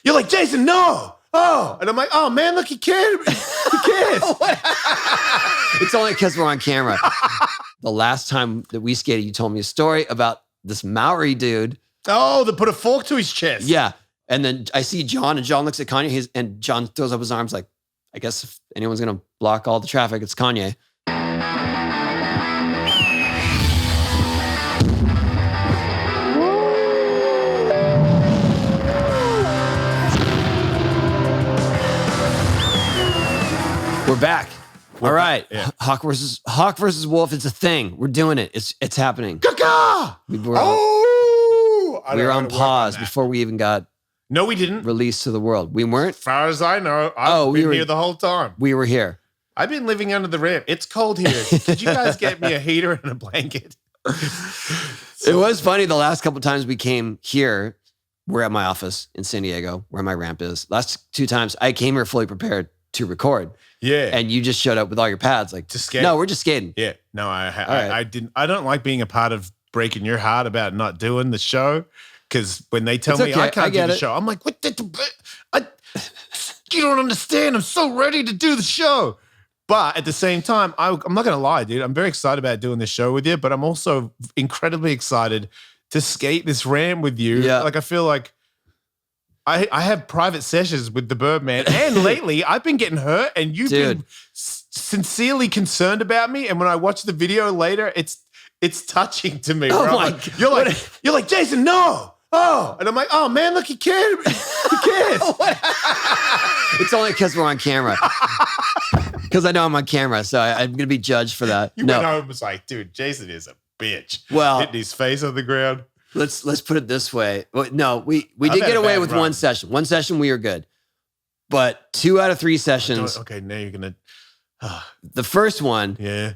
You're like, Jason, no. Oh, and I'm like, oh man, look, he cared. He cares. It's only because we're on camera. The last time that we skated, you told me a story about this Maori dude. Oh, that put a fork to his chest. Yeah. And then I see John, and John looks at Kanye, and John throws up his arms like, I guess if anyone's going to block all the traffic, it's Kanye. We're back. All right. Yeah. Hawk versus Wolf. It's a thing. We're doing it. It's happening. Caca! We were on pause before we even got No, we didn't. released to the world. We weren't? As far as I know, I've been here the whole time. We were here. I've been living under the ramp. It's cold here. Could you guys get me a heater and a blanket? It was funny the last couple of times we came here. We're at my office in San Diego, where my ramp is. Last 2 times, I came here fully prepared to record. Yeah. And you just showed up with all your pads. Like, to skate. No, we're just skating. Yeah. No, I didn't. I don't like being a part of breaking your heart about not doing the show. Because when they tell me I can't do the show, I'm like, what? You don't understand. I'm so ready to do the show. But at the same time, I'm not going to lie, dude. I'm very excited about doing this show with you, but I'm also incredibly excited to skate this ramp with you. Yeah. Like, I feel like I have private sessions with the Birdman, and lately I've been getting hurt, and you've been sincerely concerned about me. And when I watch the video later, it's touching to me. Oh my God. You're like, Jason, no. Oh, and I'm like, oh man, look, he cared. He cares. It's only because we're on camera. Because I know I'm on camera, so I'm going to be judged for that. You went home and was like, dude, Jason is a bitch. Well, hitting his face on the ground. Let's put it this way. No, we did get away with one session. One session we were good, but 2 out of 3 sessions. Okay, now you're gonna. The first one, yeah,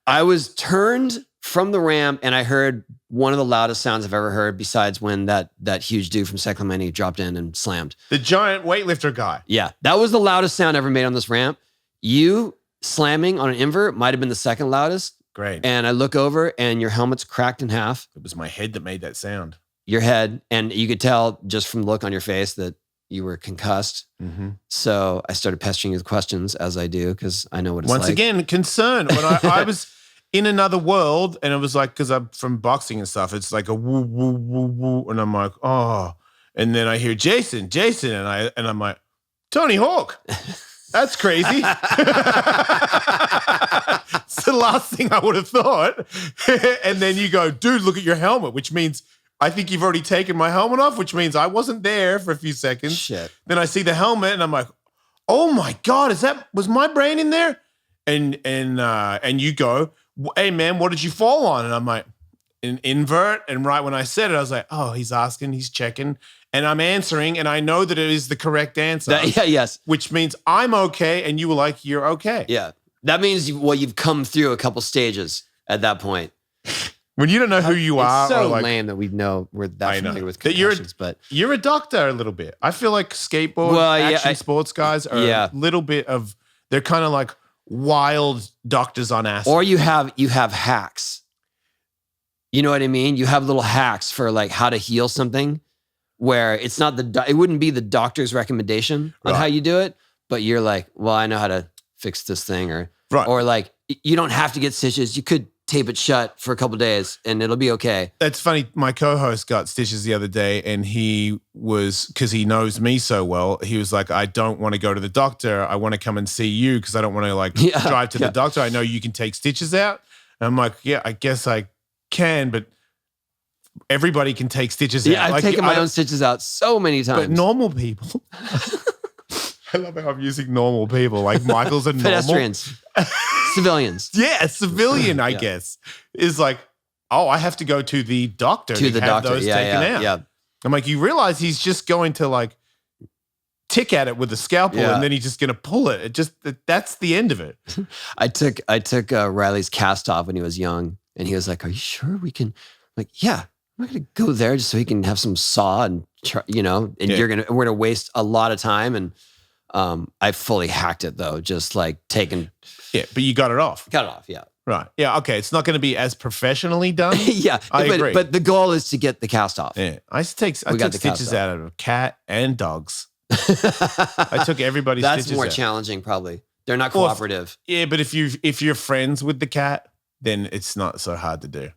I was turned from the ramp and I heard one of the loudest sounds I've ever heard, besides when that huge dude from Ellismania dropped in and slammed. The giant weightlifter guy. Yeah, that was the loudest sound ever made on this ramp. You slamming on an invert might have been the second loudest. Great. And I look over and your helmet's cracked in half. It was my head that made that sound. Your head. And you could tell just from the look on your face that you were concussed. Mm-hmm. So I started pestering you with questions, as I do, because I know what it's like. Once again, concern. When I was in another world, and it was like, because I'm from boxing and stuff, it's like a woo, woo, woo, woo. And I'm like, oh. And then I hear Jason, and I'm like, Tony Hawk. That's crazy. It's the last thing I would have thought. And then you go, dude, look at your helmet, which means I think you've already taken my helmet off, which means I wasn't there for a few seconds. Shit. Then I see the helmet and I'm like, oh my God, was my brain in there? And you go, hey man, what did you fall on? And I'm like, an invert. And right when I said it, I was like, oh, he's asking, he's checking. And I'm answering, and I know that it is the correct answer. Yes. Which means I'm okay, and you were like, you're okay. Yeah. That means you've come through a couple stages at that point. When you don't know who you are. It's so or like, lame that we know we're that familiar with concussions. But you're a doctor a little bit. I feel like action sports guys are a little bit of, they're kind of like wild doctors on acid. Or you have hacks. You know what I mean? You have little hacks for like how to heal something, where it's not it wouldn't be the doctor's recommendation on how you do it, but you're like, well, I know how to fix this thing, or like, you don't have to get stitches. You could tape it shut for a couple of days and it'll be okay. That's funny. My co-host got stitches the other day, and he was, because he knows me so well, he was like, I don't want to go to the doctor. I want to come and see you because I don't want to like drive to the doctor. I know you can take stitches out. And I'm like, yeah, I guess I can, but everybody can take stitches out. Yeah, I've taken my own stitches out so many times. But normal people. I love how I'm using normal people. Like Michael's a normal. Pedestrians. Civilians. Yeah, a civilian, I guess, is like, oh, I have to go to the doctor to have those taken out. Yeah. I'm like, you realize he's just going to like tick at it with a scalpel and then he's just going to pull it. That's the end of it. I took Riley's cast off when he was young, and he was like, are you sure we can? I'm like, yeah. I'm not going to go there just so he can have some saw and, we're going to waste a lot of time. And I fully hacked it though. Just like taking. Yeah. But you got it off. Got it off. Yeah. Right. Yeah. Okay. It's not going to be as professionally done. Yeah. I agree. But the goal is to get the cast off. Yeah. I took stitches out of cat and dogs. I took everybody's stitches out. That's more challenging, probably. They're not cooperative. Yeah, but if you're friends with the cat, then it's not so hard to do.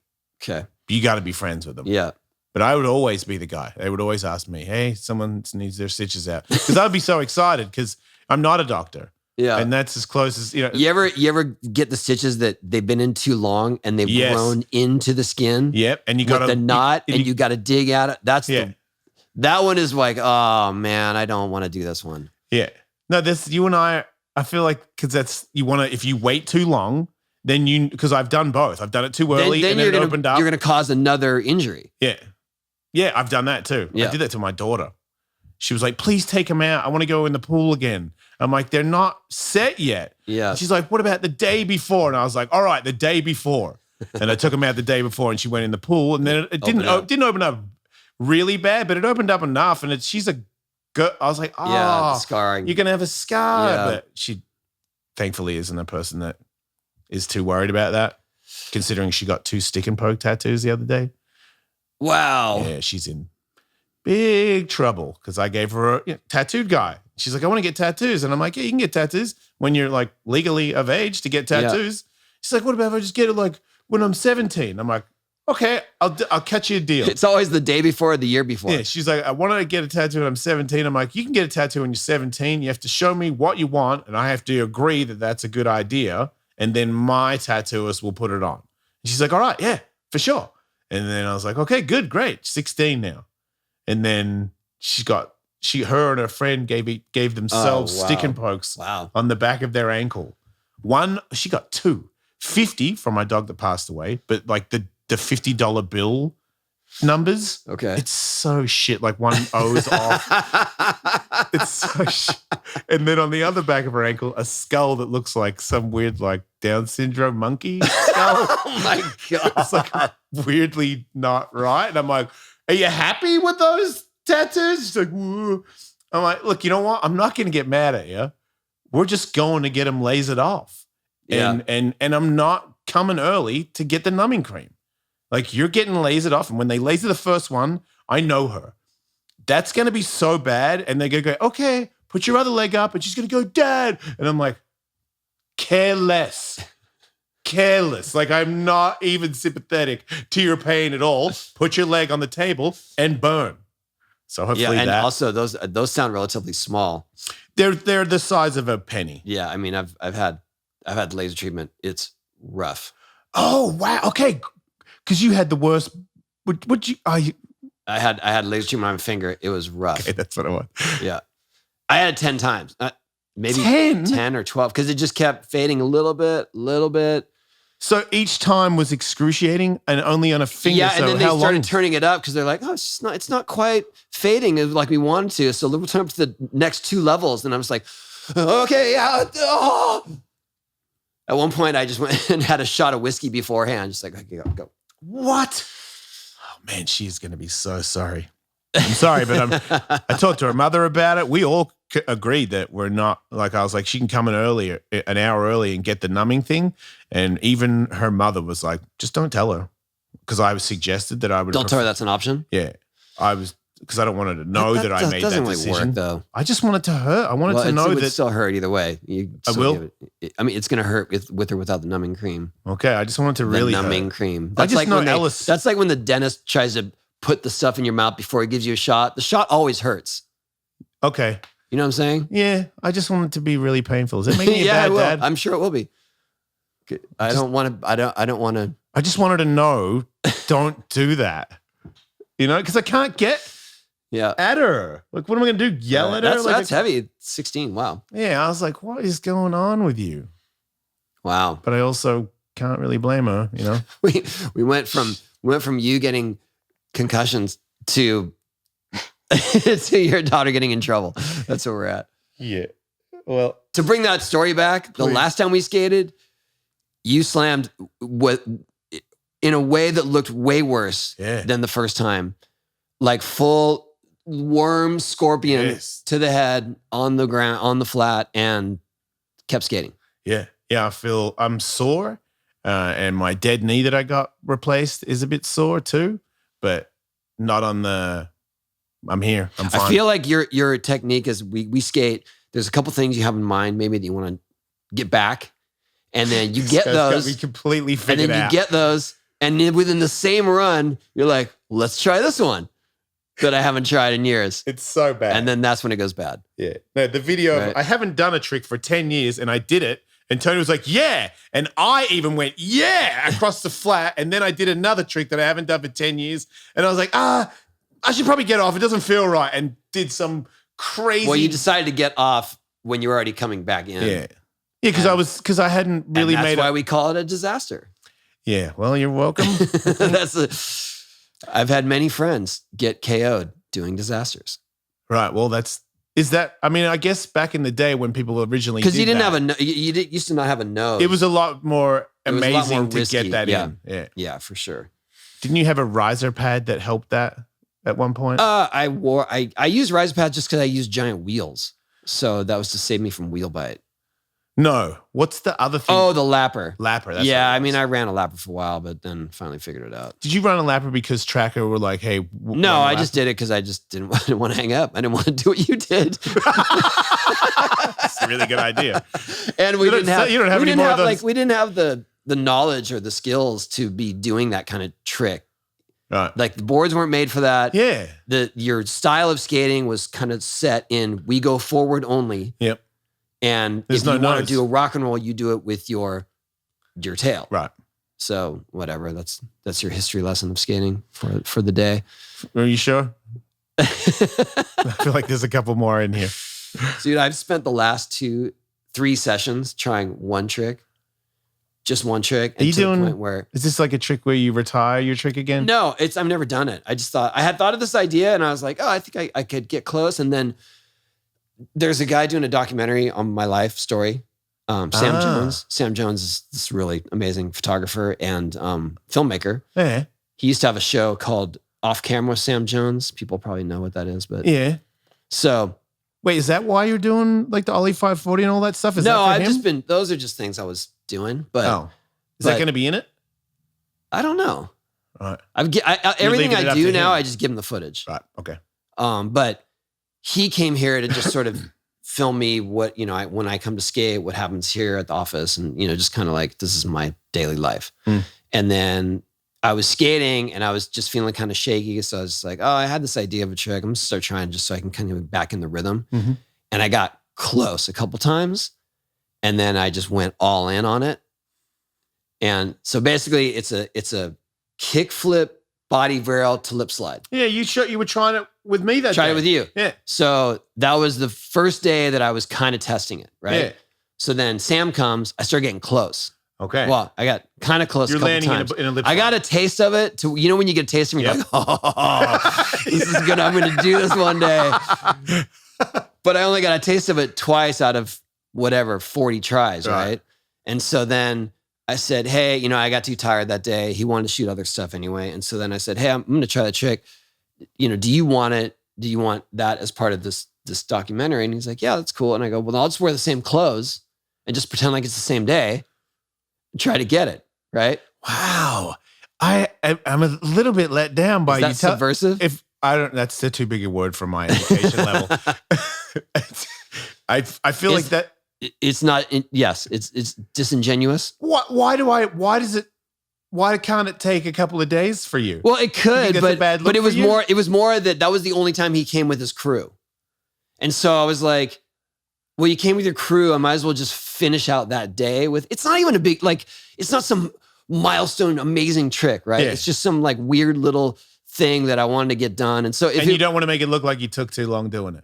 Okay. You got to be friends with them. Yeah. But I would always be the guy. They would always ask me, hey, someone needs their stitches out. Because I'd be so excited because I'm not a doctor. Yeah. And that's as close as, you know. You ever get the stitches that they've been in too long and they've grown into the skin? Yep. And you got the knot and you got to dig at it. That one is like, oh man, I don't want to do this one. Yeah. No, you and I feel like, because if you wait too long, then because I've done both. I've done it too early and then it opened up. You're going to cause another injury. Yeah. Yeah, I've done that too. Yeah. I did that to my daughter. She was like, please take them out. I want to go in the pool again. I'm like, they're not set yet. Yeah. And she's like, what about the day before? And I was like, all right, the day before. And I took them out the day before and she went in the pool. And then it didn't open up really bad, but it opened up enough. And she's a good, I was like, scarring. You're going to have a scar. Yeah. But she thankfully isn't a person that is too worried about that, considering she got 2 stick and poke tattoos the other day. Wow. Yeah, she's in big trouble because I gave her a tattooed guy. She's like, I want to get tattoos. And I'm like, yeah, you can get tattoos when you're like legally of age to get tattoos. Yeah. She's like, what about if I just get it like when I'm 17? I'm like, okay, I'll catch you a deal. It's always the day before or the year before. Yeah, she's like, I want to get a tattoo when I'm 17. I'm like, you can get a tattoo when you're 17. You have to show me what you want, and I have to agree that that's a good idea, and then my tattooist will put it on. And she's like, all right, yeah, for sure. And then I was like, okay, good, great. 16 now. And then her and her friend gave themselves stick and pokes on the back of their ankle. She got 2. 50 from my dog that passed away, but like the $50 bill numbers. Okay. It's so shit. Like one O's off. It's so shit. And then on the other back of her ankle, a skull that looks like some weird like Down syndrome monkey skull. Oh my God. It's like weirdly not right. And I'm like, are you happy with those tattoos? She's like, woo. I'm like, look, you know what? I'm not going to get mad at you. We're just going to get them lasered off. Yeah. And I'm not coming early to get the numbing cream. Like you're getting lasered off. And when they laser the first one, I know her. That's going to be so bad. And they're going to go, okay, put your other leg up. And she's going to go, Dad. And I'm like, careless. Like I'm not even sympathetic to your pain at all. Put your leg on the table and burn. So hopefully and also those sound relatively small. They're the size of a penny. Yeah. I mean, I've had laser treatment. It's rough. Oh, wow. Okay. Because you had the worst. I had laser treatment on my finger. It was rough. Okay, that's what I want. Yeah. I had it 10 times. Maybe 10 or 12 because it just kept fading a little bit. So each time was excruciating and only on a finger. Yeah, and then they started turning it up because they're like, oh, it's not quite fading like we wanted to. So we'll turn up to the next 2 levels. And I was like, okay, At one point, I just went and had a shot of whiskey beforehand. Just like, okay, go. What? Oh, man, she's going to be so sorry. I'm sorry, but I talked to her mother about it. We all agreed that we're not, like, I was like, she can come in an hour early and get the numbing thing. And even her mother was like, just don't tell her. Because I was suggested that I would. Don't tell her that's an option? Yeah. Because I don't want her to know that I made that decision. Doesn't really work, though. I just wanted to hurt. I wanted to know that. It would still hurt either way. I will? I mean, it's going to hurt with or without the numbing cream. Okay, I just wanted to really hurt. The numbing cream. That's like when Ellis. That's like when the dentist tries to put the stuff in your mouth before he gives you a shot. The shot always hurts. Okay. You know what I'm saying? Yeah, I just want it to be really painful. Is it making me a bad dad? I'm sure it will be. I don't want to. I just wanted to know, don't do that. You know, because I can't get at her. Like, what am I going to do? Yell at her? That's heavy. It's 16. Wow. Yeah, I was like, what is going on with you? Wow. But I also can't really blame her, you know? we went from you getting concussions to to your daughter getting in trouble. That's where we're at. Yeah. Well, to bring that story back, the last time we skated, you slammed in a way that looked way worse than the first time. Like full worm scorpion to the head on the ground, on the flat, and kept skating. Yeah. Yeah, I'm sore and my dead knee that I got replaced is a bit sore too, but not on the. I'm here. I'm fine. I feel like your technique is we skate. There's a couple things you have in mind, maybe that you want to get back, and then you get those. We completely figured and then out. you get those, and then within the same run, you're like, let's try this one that I haven't tried in years. It's so bad, and then that's when it goes bad. Yeah. No, the video. Right. I haven't done a trick for 10 years, and I did it. And Tony was like, yeah. And I even went, yeah, across the flat. And then I did another trick that I haven't done for 10 years. And I was like, I should probably get off. It doesn't feel right. And did some crazy. Well, you decided to get off when you were already coming back in. Yeah. Yeah, because I hadn't really and made that's why we call it a disaster. Yeah. Well, you're welcome. I've had many friends get KO'd doing disasters. Right. Well, I guess back in the day when people originally because you didn't have you used to not have a nose. It was a lot more amazing lot more to risky. get that in. Yeah, for sure. Didn't you have a riser pad that helped that at one point? I used riser pads just because I used giant wheels, so that was to save me from wheel bite. No. What's the other thing? Oh, the lapper. Lapper. That's I mean, I ran a lapper for a while, but then finally figured it out. Did you run a lapper because Tracker were like, hey? No, I just did it because I just didn't want to hang up. I didn't want to do what you did. That's a really good idea. And we didn't have the knowledge or the skills to be doing that kind of trick. Right. Like the boards weren't made for that. Yeah. Your style of skating was kind of set in, we go forward only. Yep. And if you want to do a rock and roll, you do it with your tail. Right. So whatever. That's your history lesson of skating for the day. Are you sure? I feel like there's a couple more in here. Dude, I've spent the last 3 sessions trying one trick. Just one trick. Are you doing? The point where, is this like a trick where you retire your trick again? No, I've never done it. I had thought of this idea, and I was like, oh, I think I could get close. And then there's a guy doing a documentary on my life story, Sam Jones. Sam Jones is this really amazing photographer and filmmaker. Yeah. He used to have a show called Off Camera with Sam Jones. People probably know what that is, but yeah. So. Wait, is that why you're doing like the Ollie 540 and all that stuff? Those are just things I was doing. But is that going to be in it? I don't know. All right. Everything I do now, I just give him the footage. Right. Okay. But he came here to just sort of film me what, when I come to skate, what happens here at the office, and, just kind of like, this is my daily life. And then I was skating and I was just feeling kind of shaky. So I was like, I had this idea of a trick. I'm going to start trying just so I can kind of get back in the rhythm. Mm-hmm. And I got close a couple times and then I just went all in on it. And so basically it's a kick flip, body varial to lip slide. Yeah. You were trying it with me that day. Tried it with you. Yeah. So that was the first day that I was kind of testing it. Right. Yeah. So then Sam comes, I start getting close. Okay. Well, I got kind of close. You're landing times. In a lip slide. I got a taste of it. When you get a taste of it, you're like, this is good. I'm going to do this one day. But I only got a taste of it twice out of 40 tries, right? And so then I said, hey, I got too tired that day. He wanted to shoot other stuff anyway. And so then I said, hey, I'm going to try the trick. Do you want it? Do you want that as part of this documentary? And he's like, yeah, that's cool. And I go, well, I'll just wear the same clothes and just pretend like it's the same day. Try to get it, right? Wow. I'm a little bit let down by you. Is that subversive? If I don't, that's too big a word for my education level. I feel like that. It's not. Yes, it's disingenuous. Why can't it take a couple of days for you? Well, it could, but it was more. It was more that was the only time he came with his crew, and so I was like, well, you came with your crew. I might as well just finish out that day with. It's not even a big it's not some milestone amazing trick, right? Yeah. It's just some like weird little thing that I wanted to get done, and so you don't want to make it look like you took too long doing it.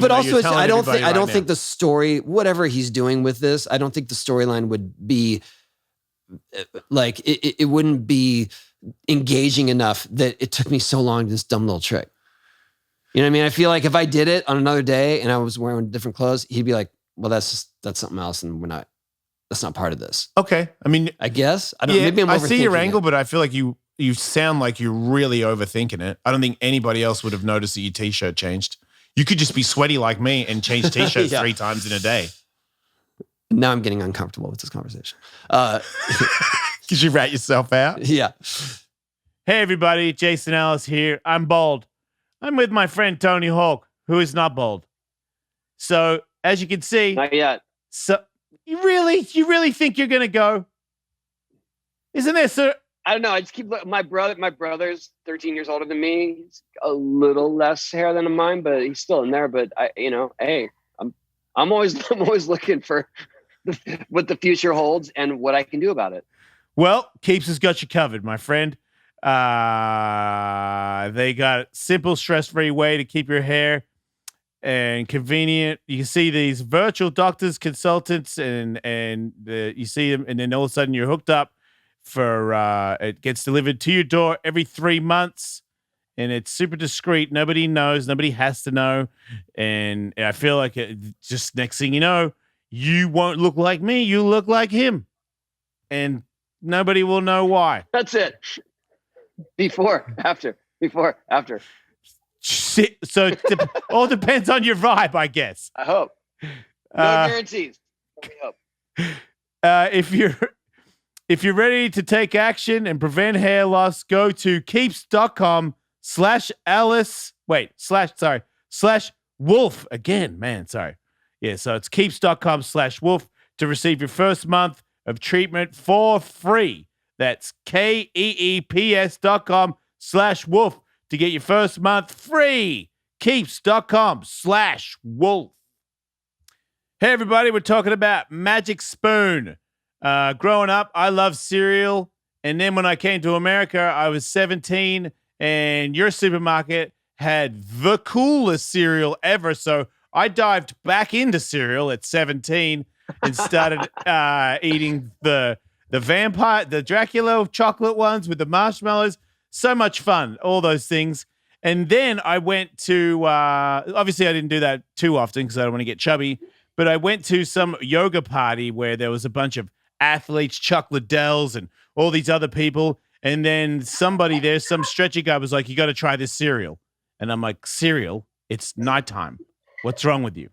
But also, I don't think the story, whatever he's doing with this, I don't think the storyline would be like it wouldn't be engaging enough that it took me so long to this dumb little trick. You know what I mean? I feel like if I did it on another day and I was wearing different clothes, he'd be like, well, that's something else. And that's not part of this. Okay. I mean, I guess. Maybe I'm overthinking I see your angle, but I feel like you sound like you're really overthinking it. I don't think anybody else would have noticed that your t-shirt changed. You could just be sweaty like me and change t-shirts 3 times in a day. Now I'm getting uncomfortable with this conversation. Because you rat yourself out? Yeah. Hey, everybody. Jason Ellis here. I'm bald. I'm with my friend Tony Hawk, who is not bald. So, as you can see... Not yet. So, you really think you're going to go? Isn't there, sir? I don't know. I just keep my brother's 13 years older than me. He's a little less hair than mine, but he's still in there. But hey, I'm always looking for what the future holds and what I can do about it. Well, Keeps has got you covered, my friend. They got a simple, stress-free way to keep your hair and convenient. You can see these virtual doctors, consultants, and you see them, and then all of a sudden you're hooked up for it gets delivered to your door every 3 months, and it's super discreet. Nobody knows. Nobody has to know. And I feel like just next thing you know, you won't look like me. You look like him. And nobody will know why. That's it. Before, after. So it all depends on your vibe, I guess. I hope. No guarantees. I hope. If you're ready to take action and prevent hair loss, go to keeps.com/Ellis. /wolf. Again, man, sorry. Yeah, so it's keeps.com/wolf to receive your first month of treatment for free. That's KEEPS.com/wolf to get your first month free. Keeps.com/wolf. Hey, everybody, we're talking about Magic Spoon. Growing up, I loved cereal. And then when I came to America, I was 17, and your supermarket had the coolest cereal ever. So I dived back into cereal at 17 and started eating the Dracula chocolate ones with the marshmallows. So much fun, all those things. And then I went to, obviously I didn't do that too often because I don't want to get chubby, but I went to some yoga party where there was a bunch of athletes, Chuck Liddell's, and all these other people. And then somebody there, some stretchy guy was like, you got to try this cereal. And I'm like, cereal? It's nighttime. What's wrong with you?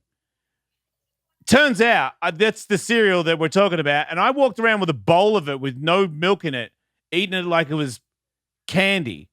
Turns out that's the cereal that we're talking about. And I walked around with a bowl of it with no milk in it, eating it like it was candy.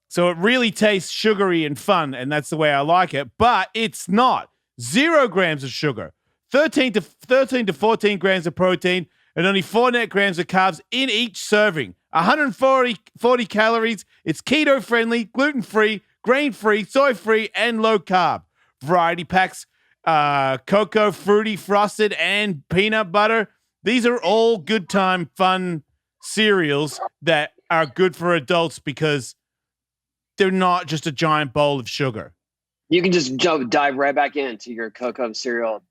So it really tastes sugary and fun, and that's the way I like it. But it's not. 0 grams of sugar, 13 to 14 grams of protein, and only 4 net grams of carbs in each serving. 140 calories. It's keto-friendly, gluten-free, grain-free, soy-free, and low-carb. Variety packs, cocoa, fruity, frosted, and peanut butter. These are all good time, fun cereals that are good for adults because they're not just a giant bowl of sugar. You can just dive right back into your cocoa cereal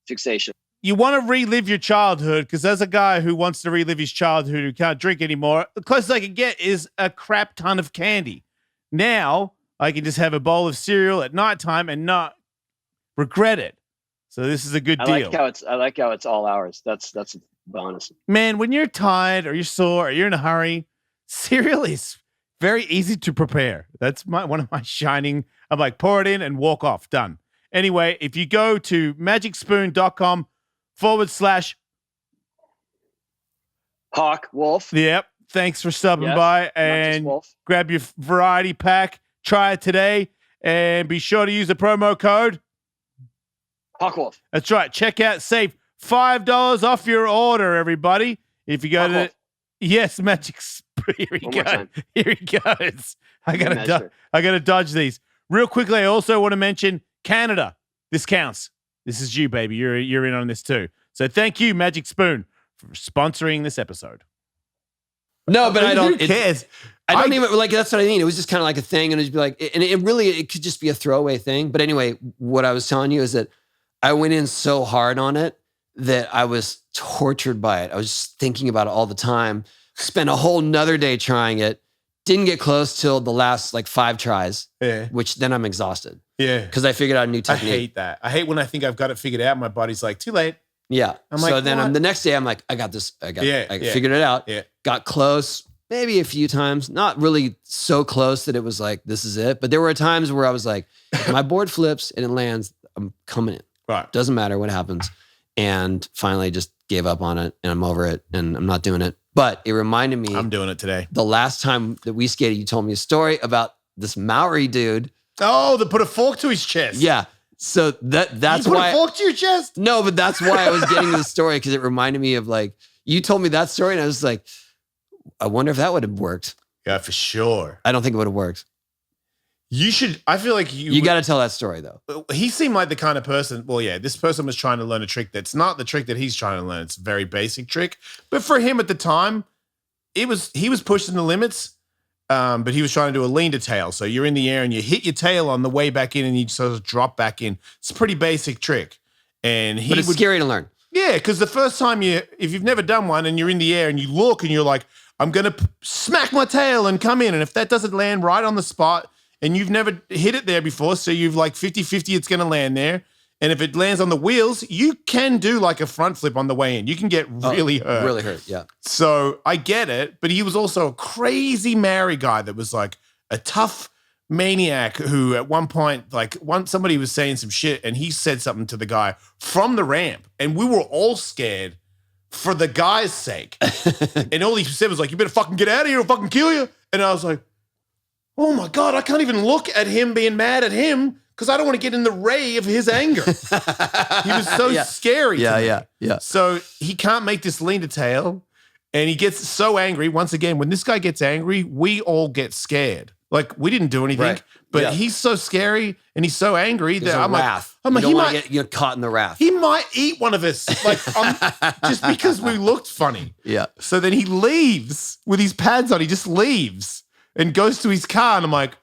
fixation. You want to relive your childhood because as a guy who wants to relive his childhood who can't drink anymore, the closest I can get is a crap ton of candy. Now I can just have a bowl of cereal at nighttime and not regret it. So this is a good deal. I like how it's all hours. That's a bonus. Man, when you're tired or you're sore or you're in a hurry, cereal is very easy to prepare. That's one of my shining. I'm like, pour it in and walk off. Done. Anyway, if you go to magicspoon.com/. Hawk Wolf. Yep. Thanks for stopping by and grab your variety pack. Try it today and be sure to use the promo code Hawk Wolf. That's right. Check out, save $5 off your order, everybody. If you go Hawk to Wolf. Yes, Magic Spoon. Here he goes. Here he goes. I gotta dodge these real quickly. I also want to mention Canada. This counts. This is you, baby. You're in on this too. So thank you, Magic Spoon, for sponsoring this episode. No, but I don't. Who cares? I don't even like. That's what I mean. It was just kind of like a thing, and it'd be like, and it could just be a throwaway thing. But anyway, what I was telling you is that I went in so hard on it that I was tortured by it. I was just thinking about it all the time. Spent a whole nother day trying it. Didn't get close till the last like 5 tries. Yeah. Which then I'm exhausted. Yeah. Because I figured out a new technique. I hate that. I hate when I think I've got it figured out. My body's like, too late. Yeah. So then the next day I'm like, I got this. I figured it out. Yeah. Got close, maybe a few times. Not really so close that it was like, this is it. But there were times where I was like, if my board flips and it lands, I'm coming in. Right. Doesn't matter what happens. and finally just gave up on it, and I'm over it, and I'm not doing it. But it reminded me. I'm doing it today. The last time that we skated, you told me a story about this Maori dude. Oh, that put a fork to his chest. Yeah. So that's you put why a fork to your chest? No, but that's why I was getting the story, because it reminded me of like, you told me that story and I was like, I wonder if that would have worked. Yeah, for sure. I don't think it would have worked. You should, I feel like you got to tell that story though. He seemed like the kind of person, well, yeah, this person was trying to learn a trick that's not the trick that he's trying to learn. It's a very basic trick. But for him at the time, he was pushing the limits. But he was trying to do a lean to tail. So you're in the air and you hit your tail on the way back in and you sort of drop back in. It's a pretty basic trick. And but it's scary to learn. Yeah, because the first time if you've never done one and you're in the air and you look and you're like, I'm going to smack my tail and come in. And if that doesn't land right on the spot and you've never hit it there before, so you've like 50-50, it's going to land there. And if it lands on the wheels, you can do like a front flip on the way in. You can get really hurt. Really hurt, yeah. So I get it, but he was also a crazy Maori guy that was like a tough maniac who at one point, like somebody was saying some shit and he said something to the guy from the ramp. And we were all scared for the guy's sake. And all he said was like, you better fucking get out of here or fucking kill you. And I was like, oh my God, I can't even look at him being mad at him, because I don't want to get in the ray of his anger. He was so scary to me. Yeah. So he can't make this lean to tail. And he gets so angry. Once again, when this guy gets angry, we all get scared. Like, we didn't do anything. Right. But he's so scary and he's so angry that I'm wrath. like, you don't want to get caught in the wrath. He might eat one of us. Like, just because we looked funny. Yeah. So then he leaves with his pads on. He just leaves and goes to his car. And I'm like,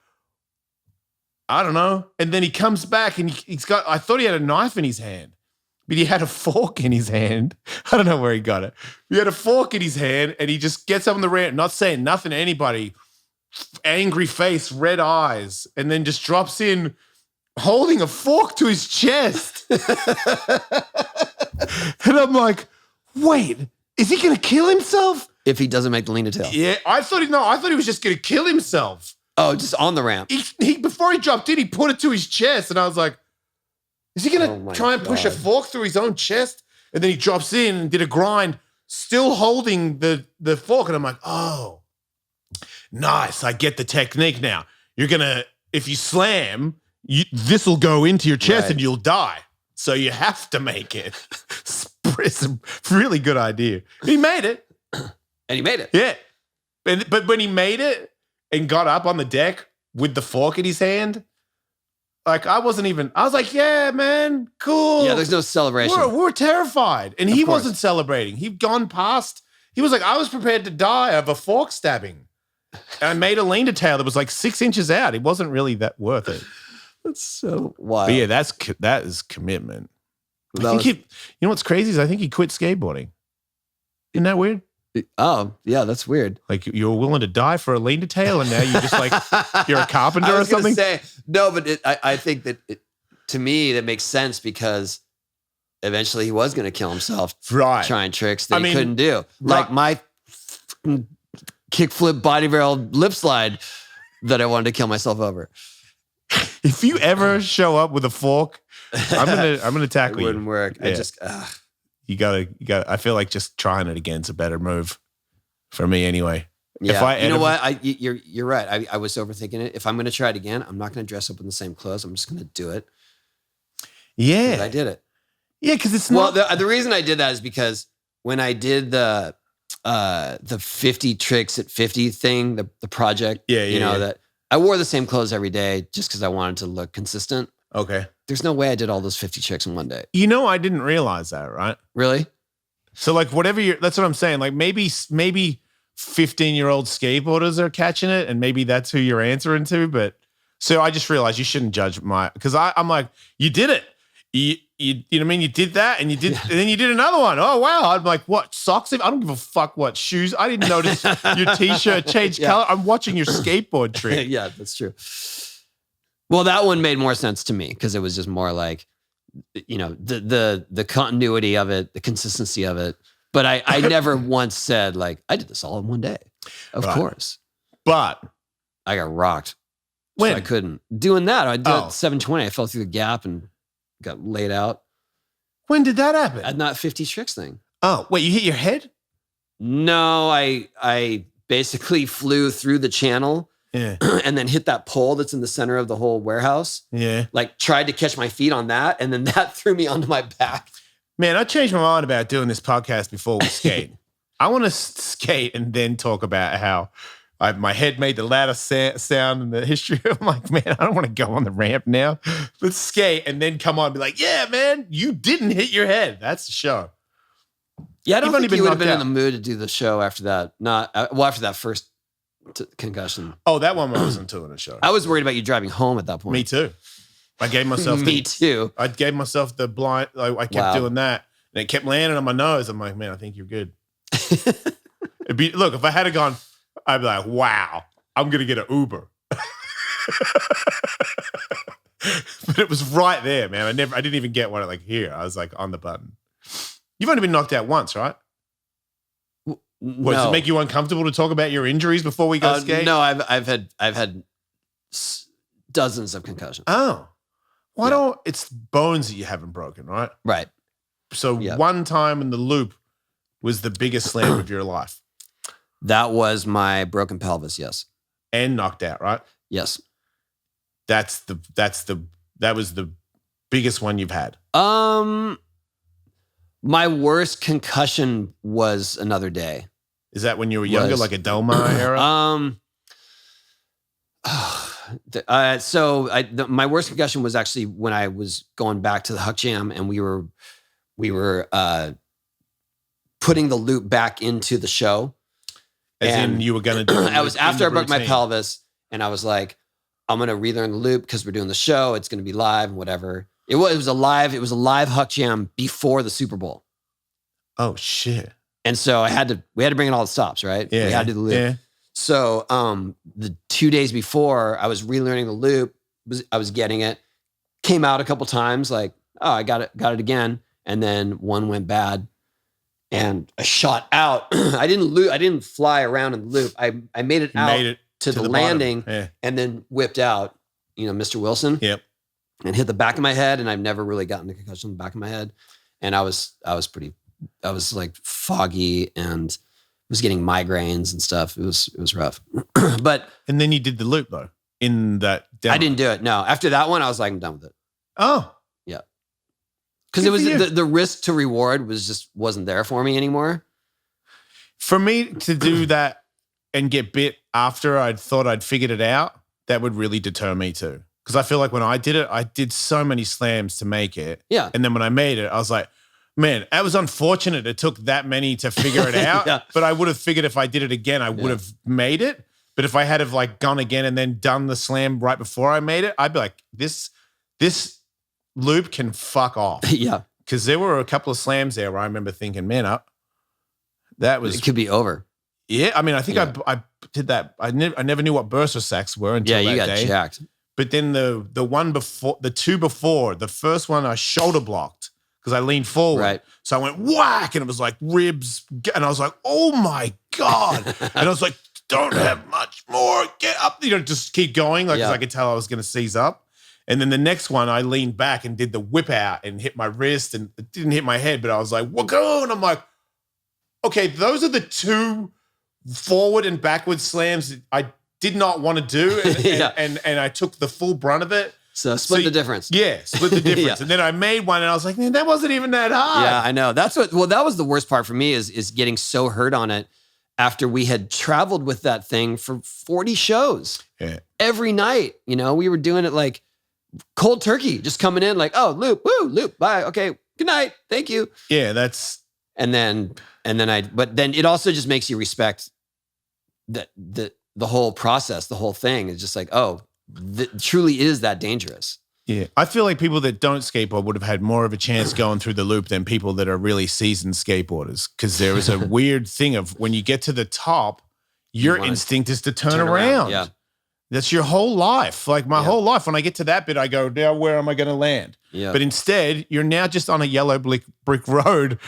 I don't know. And then he comes back and I thought he had a knife in his hand, but he had a fork in his hand. I don't know where he got it. He had a fork in his hand and he just gets up on the ramp, not saying nothing to anybody, angry face, red eyes, and then just drops in holding a fork to his chest. And I'm like, wait, is he going to kill himself? If he doesn't make the lean to tail. Yeah, I thought he was just going to kill himself. Oh, just on the ramp. He before he dropped in, he put it to his chest, and I was like, "Is he gonna try and push a fork through his own chest?" And then he drops in and did a grind, still holding the fork, and I'm like, "Oh, nice! I get the technique now. You're gonna, if you slam, this will go into your chest and you'll die. So you have to make it." It's a really good idea. He made it, and he made it. Yeah, but when he made it and got up on the deck with the fork in his hand, like I was like, yeah, man, cool. Yeah, there's no celebration. We're terrified. And he wasn't celebrating. He'd gone past. He was like, I was prepared to die of a fork stabbing. And I made a lean to tail that was like 6 inches out. It wasn't really that worth it. That's so wild. But yeah, that is commitment. You know what's crazy is I think he quit skateboarding. Isn't that weird? Oh, yeah, that's weird. Like you were willing to die for a lean to tail, and now you're just like you're a carpenter or something. No, but I think that to me that makes sense, because eventually he was going to kill himself, trying tricks that he couldn't do, like my kickflip body barrel lip slide that I wanted to kill myself over. If you ever show up with a fork, I'm gonna tackle you. It wouldn't work. Yeah. I just. You gotta. I feel like just trying it again's a better move for me anyway. Yeah, you know what? You're right. I was overthinking it. If I'm gonna try it again, I'm not gonna dress up in the same clothes. I'm just gonna do it. Yeah, I did it. Yeah, because it's not. Well, the reason I did that is because when I did the 50 tricks at 50 thing, the project. That I wore the same clothes every day just because I wanted to look consistent. Okay. There's no way I did all those 50 tricks in one day. I didn't realize that, right? Really? So like that's what I'm saying. Like maybe 15-year-old skateboarders are catching it and maybe that's who you're answering to. But so I just realized you shouldn't judge because I'm like, you did it. You know what I mean? You did that and and then you did another one. Oh, wow. I'm like, what? Socks? I don't give a fuck what shoes. I didn't notice your t-shirt changed color. I'm watching your skateboard trick. Yeah, that's true. Well, that one made more sense to me because it was just more like, the continuity of it, the consistency of it. But I never once said like, I did this all in one day. Of course. But I got rocked. When? So I couldn't. Doing that, I did 720. I fell through the gap and got laid out. When did that happen? At that 50 tricks thing. Oh, wait, you hit your head? No, I basically flew through the channel and then hit that pole that's in the center of the whole warehouse. Yeah. Like tried to catch my feet on that, and then that threw me onto my back. Man, I changed my mind about doing this podcast before we skate. I want to skate and then talk about how my head made the loudest sound in the history. I'm like, man, I don't want to go on the ramp now. Let's skate and then come on and be like, yeah, man, you didn't hit your head. That's the show. Yeah, I don't think you would have been in knocked the mood to do the show after that. After that first concussion. Oh, that one I wasn't doing a show. I was worried about you driving home at that point. Me too. I gave myself Me too. I gave myself the blind. I kept doing that, and it kept landing on my nose. I'm like, man, I think you're good. Look, if I had gone, I'd be like, wow, I'm gonna get an Uber. But it was right there, man. I didn't even get one like here. I was like on the button. You've only been knocked out once, right? No. Does it make you uncomfortable to talk about your injuries before we go skate? No, I've had dozens of concussions. Oh, it's bones that you haven't broken, right? Right. So one time in the loop was the biggest slam of your life. That was my broken pelvis. Yes. And knocked out, right? Yes. That was the biggest one you've had. My worst concussion was another day. Is that when you were younger, like a Delmar era? My worst concussion was actually when I was going back to the Huck Jam, and we were putting the loop back into the show. As in you were going to do it. I was after I broke my pelvis, and I was like, I'm going to relearn the loop because we're doing the show. It's going to be live and whatever. It was a live Huck Jam before the Super Bowl. Oh shit. And so we had to bring in all the stops, right? Yeah. We had to do the loop. Yeah. So the 2 days before, I was relearning the loop. I was getting it. Came out a couple times, like, oh, I got it again. And then one went bad, and I shot out. I didn't fly around in the loop. I made it out to the landing, and then whipped out. Mr. Wilson. Yep. And hit the back of my head, and I've never really gotten a concussion in the back of my head. And I was like foggy and was getting migraines and stuff. It was rough. And then you did the loop though in that demo. I didn't do it. No. After that one, I was like, I'm done with it. Oh. Yeah. Because it was the risk to reward wasn't there for me anymore. For me to do that and get bit after I'd thought I'd figured it out, that would really deter me too. Because I feel like when I did it, I did so many slams to make it. Yeah. And then when I made it, I was like, man, that was unfortunate. It took that many to figure it out. Yeah. But I would have figured if I did it again, I would have made it. But if I had have like gone again and then done the slam right before I made it, I'd be like, this loop can fuck off. Yeah. Because there were a couple of slams there where I remember thinking, man, it could be over. Yeah. I mean, I think I did that. I never knew what burst or sacks were until that day. Yeah, you got jacked. But then the one before, the two before, the first one I shoulder blocked because I leaned forward. Right. So I went whack, and it was like ribs, and I was like, oh my God. And I was like, don't have much more, get up. Just keep going, like, because I could tell I was going to seize up. And then the next one, I leaned back and did the whip out and hit my wrist, and it didn't hit my head, but I was like, whoa, and I'm like, okay, those are the two forward and backward slams that I did not want to do, and I took the full brunt of it. So split the difference. Yeah, split the difference. And then I made one, and I was like, man, that wasn't even that hard. Yeah, I know. That was the worst part for me is getting so hurt on it after we had traveled with that thing for 40 shows. Yeah. Every night, we were doing it like cold turkey, just coming in like, oh, loop, woo, loop, bye, okay, good night, thank you. Yeah, but then it also just makes you respect that the whole process, the whole thing is just like, oh, truly is that dangerous. Yeah. I feel like people that don't skateboard would have had more of a chance going through the loop than people that are really seasoned skateboarders. Because there is a weird thing of when you get to the top, your instinct is to turn around. Yeah. That's your whole life. Like my whole life, when I get to that bit, I go, now where am I going to land? Yeah. But instead, you're now just on a yellow brick road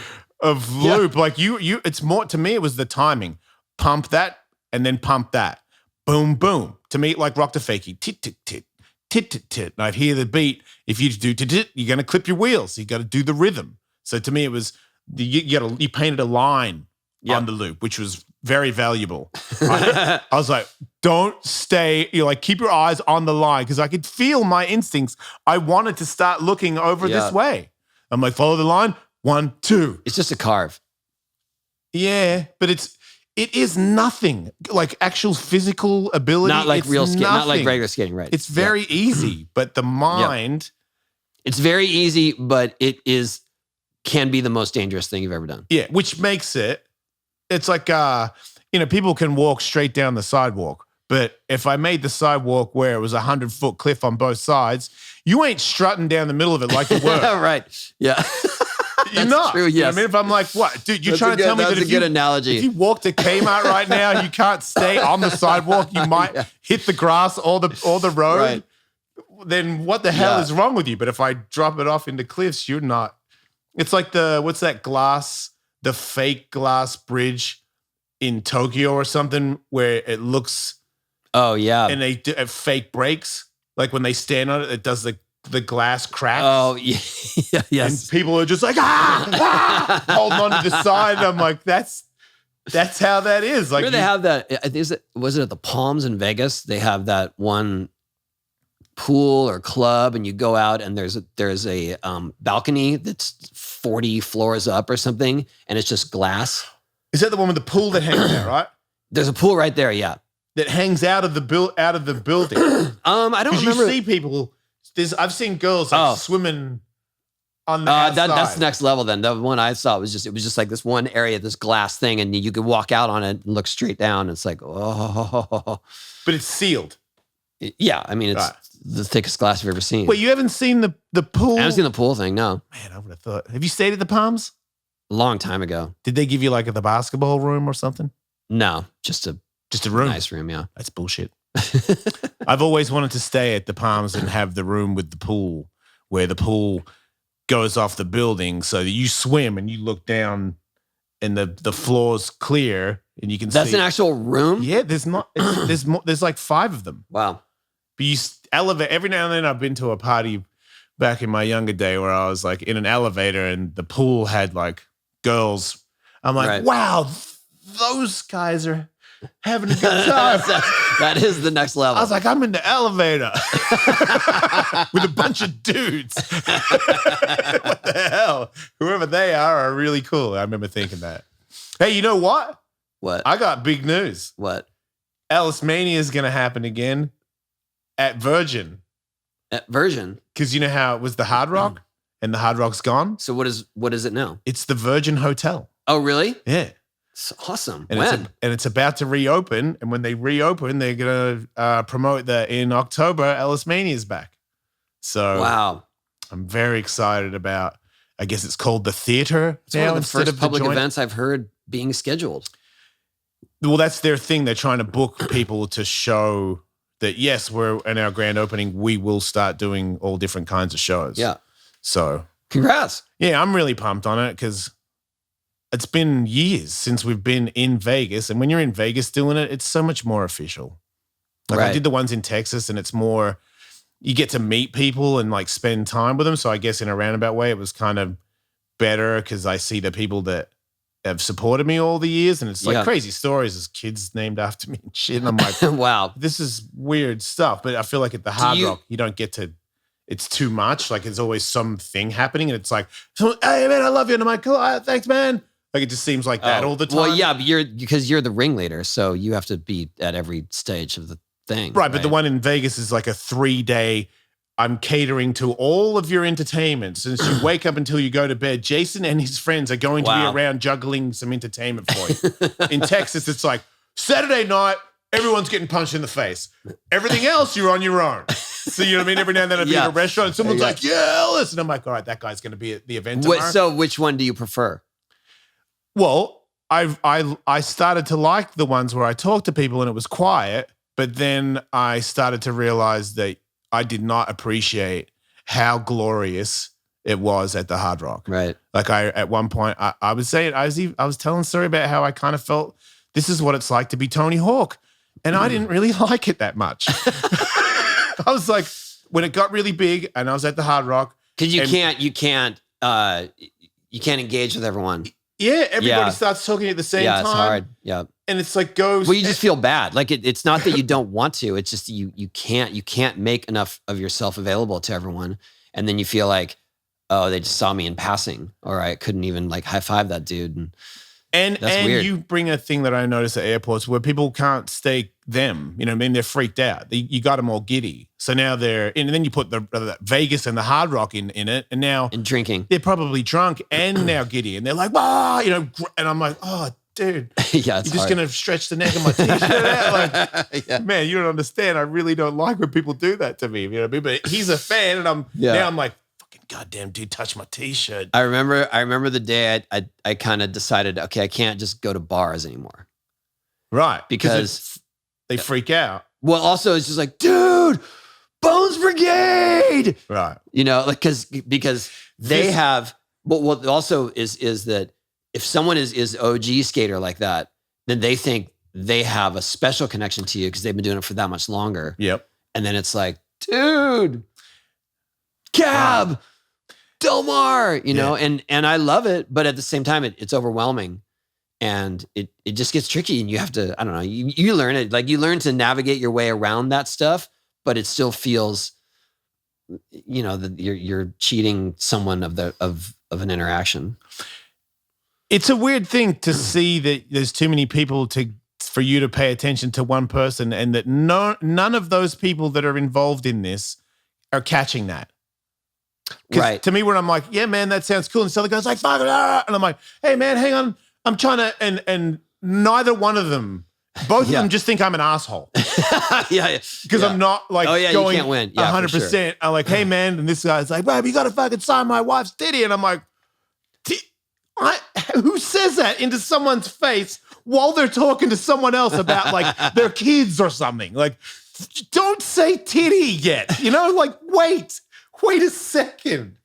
of loop. Like it's more, to me, it was the timing. Pump that and then pump that. Boom, boom. To me, like rock to fakie. Tit, tit, tit. Tit, tit, tit. And I'd hear the beat. If you do tit, tit, you're going to clip your wheels. You got to do the rhythm. So to me, it was you painted a line on the loop, which was very valuable. I was like, don't stay, keep your eyes on the line, because I could feel my instincts. I wanted to start looking over this way. I'm like, follow the line, 1, 2. It's just a carve. Yeah, but it is nothing like actual physical ability. Not like real skating, not like regular skating, right? It's very easy, but the mind. It's very easy, but can be the most dangerous thing you've ever done. Yeah, which makes it's like, people can walk straight down the sidewalk, but if I made the sidewalk where it was 100-foot cliff on both sides, you ain't strutting down the middle of it like you were. Right. Yeah. You're not. True, yes. You know what I mean, if I'm like, what? Dude, you're trying to tell me that if analogy. If you walk to Kmart right now, you can't stay on the sidewalk, you might hit the grass or the road. Right. Then what the hell is wrong with you? But if I drop it off into cliffs, you're not. It's like what's that glass, the fake glass bridge in Tokyo or something where it looks. Oh, yeah. And they do fake breaks. Like when they stand on it, it does the glass cracks. Oh, yeah. Yes. And people are just like, holding on to the side. And I'm like, that's how that is. Like, where they have that, was it at the Palms in Vegas? They have that one pool or club, and you go out and there's a balcony that's 40 floors up or something, and it's just glass. Is that the one with the pool that hangs there, right? There's a pool right there, yeah. That hangs out of the building. I don't remember. You see people. I've seen girls swimming on the outside. That's the next level. Then the one I saw was just like this one area, this glass thing, and you could walk out on it and look straight down. It's like, oh, but it's sealed. Yeah, I mean it's the thickest glass I've ever seen. Wait, you haven't seen the pool? I haven't seen the pool thing. No, man, I would have thought. Have you stayed at the Palms? A long time ago. Did they give you like the basketball room or something? No, just a room. Nice room, yeah. That's bullshit. I've always wanted to stay at the Palms and have the room with the pool, where the pool goes off the building, so that you swim and you look down, and the floor's clear and you can see. That's an actual room? Yeah, there's like 5 of them. Wow. But you elevate every now and then. I've been to a party back in my younger day where I was like in an elevator and the pool had like girls. I'm like, wow, those guys are having a good time. That is the next level. I was like, I'm in the elevator with a bunch of dudes. What the hell? Whoever they are really cool. I remember thinking that. Hey, you know what? What? I got big news. What? Ellismania is going to happen again at Virgin. At Virgin? Because you know how it was the Hard Rock and the Hard Rock's gone? So what is it now? It's the Virgin Hotel. Oh, really? Yeah. It's awesome. And when? It's about to reopen. And when they reopen, they're going to promote that in October, Ellismania is back. So wow. I'm very excited about, I guess it's called the theater. It's one of the first public events I've heard being scheduled. Well, that's their thing. They're trying to book people to show that, yes, we're in our grand opening, we will start doing all different kinds of shows. Yeah. So congrats. Yeah, I'm really pumped on it because it's been years since we've been in Vegas. And when you're in Vegas doing it, it's so much more official. Like I did the ones in Texas and it's more, you get to meet people and like spend time with them. So I guess in a roundabout way, it was kind of better because I see the people that have supported me all the years. And it's like crazy stories. There's kids named after me and shit. And I'm like, wow, this is weird stuff. But I feel like at the Hard Rock, you don't get to, it's too much. Like there's always something happening. And it's like, hey man, I love you. And I'm like, cool, thanks man. Like it just seems like that all the time. Well, yeah, but because you're the ringleader. So you have to be at every stage of the thing. Right. But the one in Vegas is like a 3-day, I'm catering to all of your entertainment. Since you wake up until you go to bed, Jason and his friends are going to be around juggling some entertainment for you. In Texas, it's like Saturday night, everyone's getting punched in the face. Everything else, you're on your own. So you know what I mean? Every now and then I'd be in a restaurant and someone's like, yeah, Ellis. And I'm like, all right, that guy's going to be at the event tomorrow. So which one do you prefer? Well, I started to like the ones where I talked to people and it was quiet, but then I started to realize that I did not appreciate how glorious it was at the Hard Rock. Right. Like at one point, I was saying, I was telling a story about how I kind of felt this is what it's like to be Tony Hawk. And I didn't really like it that much. I was like, when it got really big and I was at the Hard Rock. Because you can't you can't engage with everyone. Yeah, everybody starts talking at the same time. Yeah, it's hard. Yeah. And it's like goes. Well, you just feel bad. Like it's not that you don't want to. It's just you can't make enough of yourself available to everyone. And then you feel like, oh, they just saw me in passing, or I couldn't even like high five that dude. And that's weird. You bring a thing that I notice at airports where people can't stay them. You know what I mean? They're freaked out. You got them all giddy. So now and then you put the Vegas and the Hard Rock in it, and now and drinking. They're probably drunk and now giddy, and they're like, "Wah!" You know, and I'm like, "Oh, dude, yeah, you're just gonna stretch the neck of my t-shirt out." Like, man, you don't understand. I really don't like when people do that to me. You know what I mean? But he's a fan, and now I'm like, goddamn dude, touch my t-shirt. I remember the day I kind of decided, okay, I can't just go to bars anymore. Right. Because they freak out. Well, also it's just like, dude, Bones Brigade. Right. You know, like because they have, but what also is that if someone is OG skater like that, then they think they have a special connection to you because they've been doing it for that much longer. Yep. And then it's like, dude, Cab, Delmar, you know, and I love it, but at the same time, it's overwhelming, and it just gets tricky, and you have to, I don't know, you learn it, like you learn to navigate your way around that stuff, but it still feels, you know, that you're cheating someone of an interaction. It's a weird thing to see that there's too many people for you to pay attention to one person, and that none of those people that are involved in this are catching that. Right. To me, when I'm like, yeah, man, that sounds cool. And this other guy's like, fuck it. And I'm like, hey, man, hang on. I'm trying to, and neither one of them, both of them just think I'm an asshole. Yeah. Because I'm not like going you can't win. Yeah, 100%. Sure. I'm like, hey, man. And this guy's like, babe, you got to fucking sign my wife's Diddy. And I'm like, who says that into someone's face while they're talking to someone else about like their kids or something? Like, don't say titty yet. You know, like, wait a second.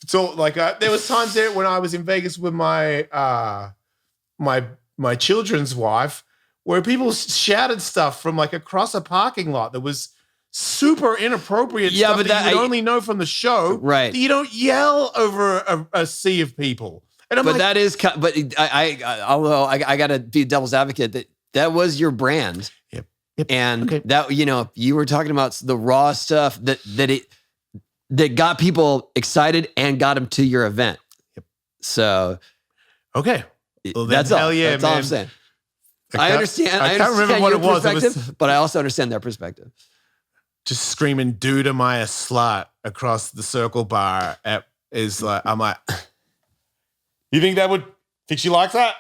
So like there was times there when I was in Vegas with my my children's wife where people shouted stuff from like across a parking lot that was super inappropriate stuff but that you would only know from the show. Right. You don't yell over a sea of people. And I'm but like, that is, but although I got to be devil's advocate, that was your brand. Yep. And that, you know, you were talking about the raw stuff that got people excited and got them to your event. Yep. So, okay. Well, that's all. Yeah, that's all I'm saying. I understand. I can't remember what it was. But I also understand their perspective. Just screaming "dude, am I a slut" across the Circle Bar is like, I'm like, you think she likes that?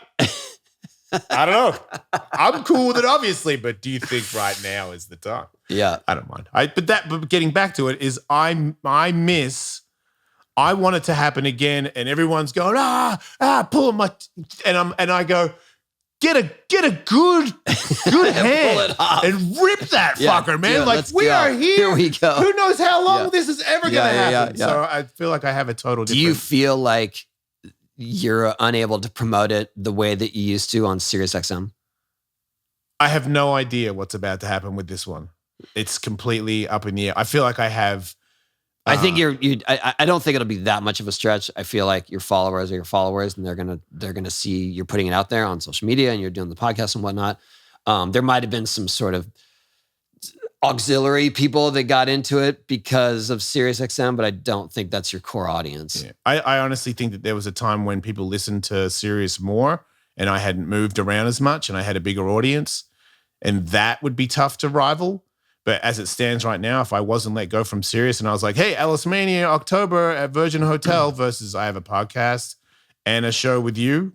I don't know. I'm cool with it, obviously, but do you think right now is the time? Yeah, I don't mind. But getting back to it is, I want it to happen again, and everyone's going pulling my, and I go, get a good hand and rip that fucker, man. Yeah, like we are here. Here we go. Who knows how long this is ever gonna happen? Yeah. So I feel like I have a total. Do you feel like you're unable to promote it the way that you used to on SiriusXM? I have no idea what's about to happen with this one. It's completely up in the air. I feel like I have. I think I don't think it'll be that much of a stretch. I feel like your followers are your followers, and they're gonna see you're putting it out there on social media, and you're doing the podcast and whatnot. There might have been some sort of auxiliary people that got into it because of SiriusXM, but I don't think that's your core audience. Yeah. I honestly think that there was a time when people listened to Sirius more, and I hadn't moved around as much, and I had a bigger audience, and that would be tough to rival. But as it stands right now, if I wasn't let go from Sirius and I was like, hey, Ellismania, October at Virgin Hotel versus I have a podcast and a show with you,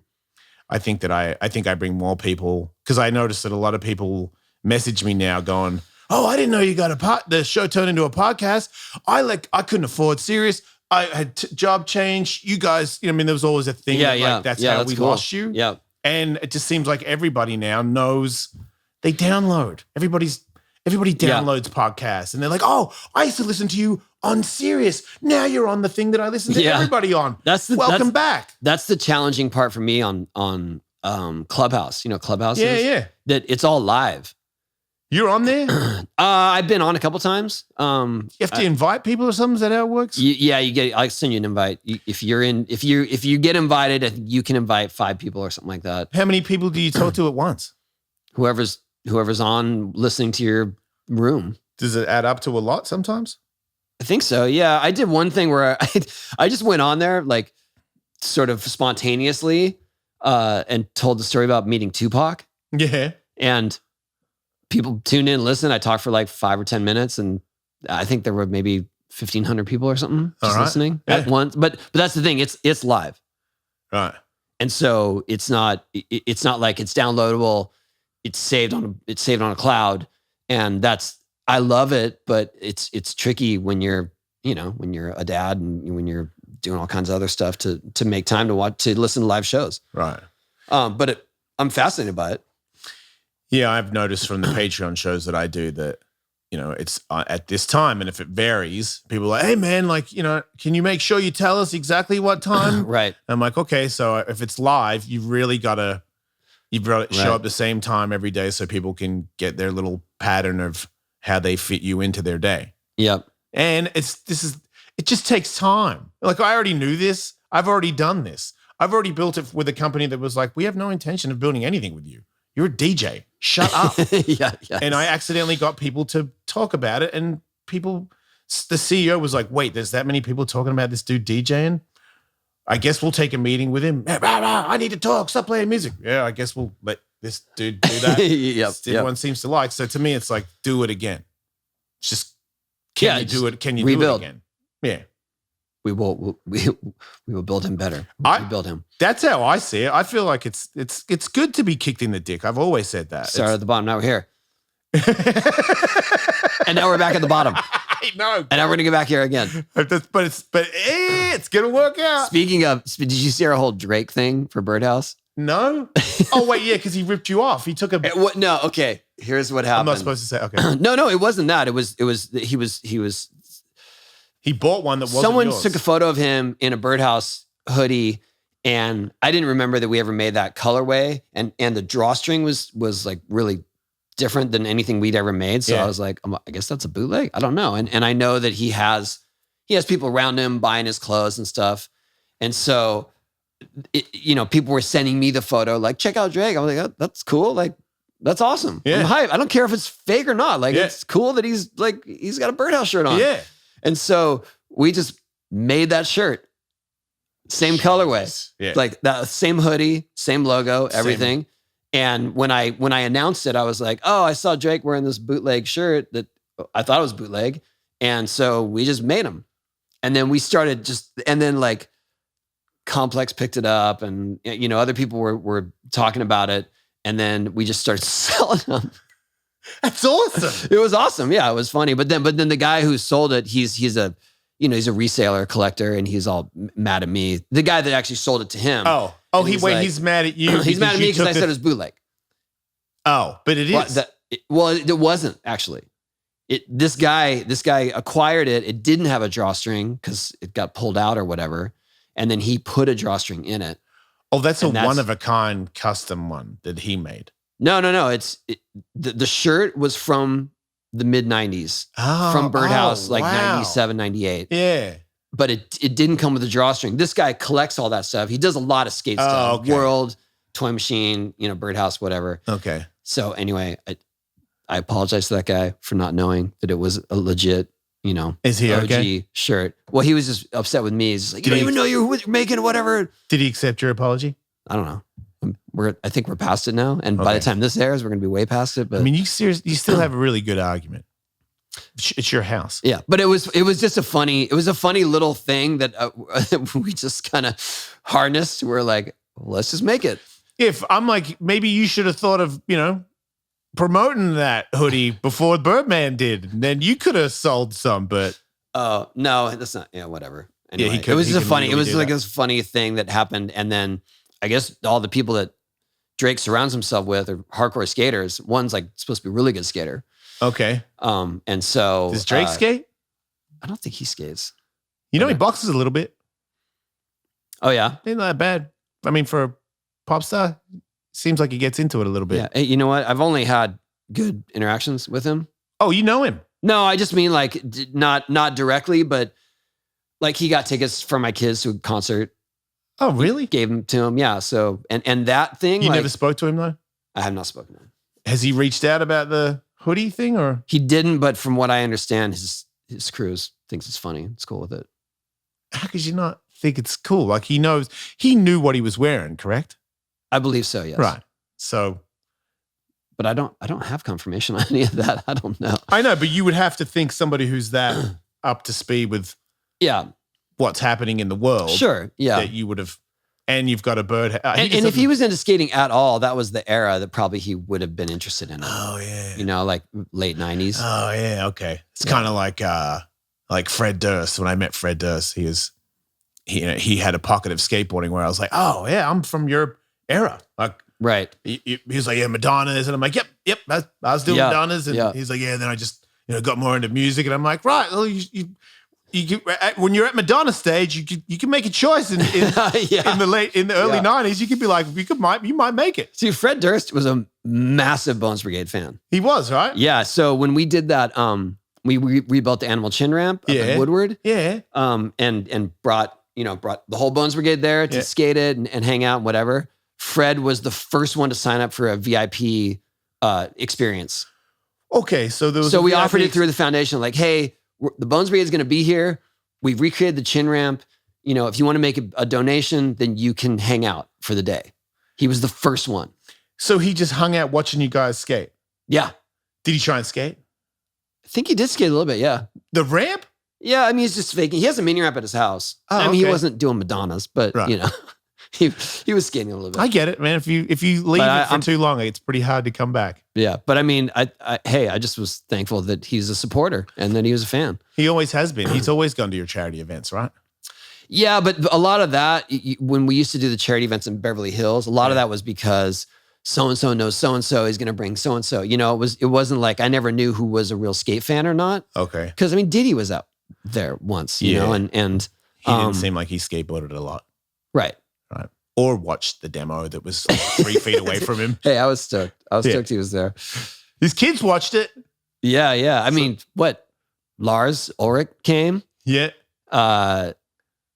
I think I bring more people, because I noticed that a lot of people message me now going, oh, I didn't know you got the show turned into a podcast. I couldn't afford Sirius. I had job change. You guys, I mean, there was always a thing. That's how we lost you. Yeah. And it just seems like everybody now knows they download. Everybody downloads podcasts, and they're like, oh, I used to listen to you on Sirius. Now you're on the thing that I listen to everybody on. Welcome back. That's the challenging part for me on Clubhouse. You know, Clubhouse. Yeah. That it's all live. You're on there? I've been on a couple times. You have to invite people or something? Is that how it works? Yeah, you get. I send you an invite. If you get invited, I think you can invite 5 people or something like that. How many people do you talk to at once? Whoever's on listening to your room. Does it add up to a lot sometimes? I think so. Yeah, I did one thing where I just went on there like sort of spontaneously and told the story about meeting Tupac. Yeah, and people tuned in and listened. I talked for like 5 or 10 minutes, and I think there were maybe 1,500 people or something just listening at once. But that's the thing; it's live, right? And so it's not like it's downloadable. It's saved on a cloud, and I love it. But it's tricky when you're a dad and when you're doing all kinds of other stuff to make time to listen to live shows, right? But I'm fascinated by it. Yeah, I've noticed from the Patreon shows that I do that, it's at this time. And if it varies, people are like, hey, man, like, can you make sure you tell us exactly what time? Right. And I'm like, okay, so if it's live, you've really got to show up the same time every day so people can get their little pattern of how they fit you into their day. Yep. And it just takes time. Like, I already knew this. I've already done this. I've already built it with a company that was like, we have no intention of building anything with you. You're a DJ. Shut up. Yeah. And I accidentally got people to talk about it. And the CEO was like, wait, there's that many people talking about this dude DJing? I guess we'll take a meeting with him. I need to talk. Stop playing music. Yeah, I guess we'll let this dude do that. Everyone seems to like. So to me, it's like, do it again. It's just, can you do it? Can you rebuild. Do it again? Yeah. We will build him better. We build him. That's how I see it. I feel like it's good to be kicked in the dick. I've always said that. Started at the bottom, now we're here. And now we're back at the bottom. I know. And now we're gonna get back here again. But it's gonna work out. Speaking of, did you see our whole Drake thing for Birdhouse? No. Oh wait, yeah, because he ripped you off. He took a. No, okay. Here's what happened. I'm not supposed to say. Okay. No, it wasn't that. It was. He bought one that wasn't Someone yours. took a photo of him in a Birdhouse hoodie, and I didn't remember that we ever made that colorway, and the drawstring was like really different than anything we'd ever made. So I was like, I guess that's a bootleg. I don't know. And I know that he has people around him buying his clothes and stuff, and so people were sending me the photo, like, check out Drake. I was like, oh, that's cool, like. That's awesome. Yeah. I'm hyped. I don't care if it's fake or not. Like, it's cool that he's got a Birdhouse shirt on. Yeah. And so we just made that shirt. Same colorway. Yeah. Like that same hoodie, same logo, everything. And when I announced it, I was like, oh, I saw Drake wearing this bootleg shirt that I thought it was bootleg. And so we just made them. And then we started like Complex picked it up, and other people were talking about it. And then we just started selling them. That's awesome. It was awesome. Yeah, it was funny. But then the guy who sold it, he's a reseller collector, and he's all mad at me. The guy that actually sold it to him. He's mad at you. He's mad at me because I said it was bootleg. Oh, but it is. It wasn't actually. This guy acquired it. It didn't have a drawstring because it got pulled out or whatever, and then he put a drawstring in it. Oh, that's one-of-a-kind custom one that he made. No. The shirt was from the mid-90s. From Birdhouse, 97, 98. Yeah. But it didn't come with a drawstring. This guy collects all that stuff. He does a lot of skate stuff. Okay. World, Toy Machine, Birdhouse, whatever. Okay. So anyway, I apologize to that guy for not knowing that it was a legit, Is he OG okay? shirt. Well, he was just upset with me. He's just like, you don't even know you're making whatever. Did he accept your apology? I don't know. I think we're past it now. And by the time this airs, we're going to be way past it. But I mean, you still have a really good argument. It's your house. Yeah. But it was just a funny little thing that we just kind of harnessed. We're like, well, let's just make it. If I'm like, maybe you should have thought of, promoting that hoodie before Birdman did. And then you could have sold some, but. Oh, no, that's not, whatever. Anyway, it was just this funny thing that happened. And then I guess all the people that Drake surrounds himself with are hardcore skaters. One's like supposed to be a really good skater. Okay. And so. Does Drake skate? I don't think he skates. He boxes a little bit. Oh, yeah? Ain't that bad. I mean, for a pop star, seems like he gets into it a little bit. Yeah. Hey, you know what? I've only had good interactions with him. Oh, you know him? No, I just mean like not directly, but like he got tickets for my kids to a concert. Oh, really? Gave them to him. Yeah. So, and that thing. You like, never spoke to him though? I have not spoken to him. Has he reached out about the hoodie thing or? He didn't, but from what I understand, his crew thinks it's funny. It's cool with it. How could you not think it's cool? Like he knew what he was wearing, correct? I believe so, yes. Right. So. But I don't have confirmation on any of that. I don't know. I know, but you would have to think somebody who's that up to speed with what's happening in the world. Sure, yeah. That you would have, and you've got a bird. And if he was into skating at all, that was the era that probably he would have been interested in it. Oh, yeah. You know, like late 90s. Oh, yeah, okay. It's kind of like Fred Durst. When I met Fred Durst, he had a pocket of skateboarding where I was like, oh, yeah, I'm from your era. Like, right. He was like, yeah, Madonna's. And I'm like, yep, I was doing Madonna's. And he's like, yeah, then I just, got more into music. And I'm like, right, well, you when you're at Madonna stage, you can make a choice in the early 90s. You could be like, you might make it. See, Fred Durst was a massive Bones Brigade fan. He was, right? Yeah. So when we did that, we rebuilt the Animal Chin Ramp up in Woodward. Yeah. And brought the whole Bones Brigade there to skate it and hang out and whatever. Fred was the first one to sign up for a VIP experience. Okay, so there was. So we offered it through the foundation, like, hey, the Bones Brigade is going to be here. We've recreated the chin ramp. If you want to make a donation, then you can hang out for the day. He was the first one. So he just hung out watching you guys skate? Yeah. Did he try and skate? I think he did skate a little bit, yeah. The ramp? Yeah, I mean, he's just faking. He has a mini ramp at his house. Oh, he wasn't doing Madonnas, but, he was skating a little bit. I get it, man. If you leave it for too long, it's pretty hard to come back. Yeah, but I mean, I just was thankful that he's a supporter and that he was a fan. He always has been. He's always gone to your charity events, right? Yeah, but a lot of that, when we used to do the charity events in Beverly Hills, a lot of that was because so-and-so knows so-and-so is going to bring so-and-so. It wasn't like I never knew who was a real skate fan or not. Okay. Because, I mean, Diddy was out there once, you know, and he didn't seem like he skateboarded a lot. Right. Right. Or watched the demo that was like 3 feet away from him. Hey, I was stoked. Stoked he was there. His kids watched it. Yeah. I mean, Lars Ulrich came. Yeah.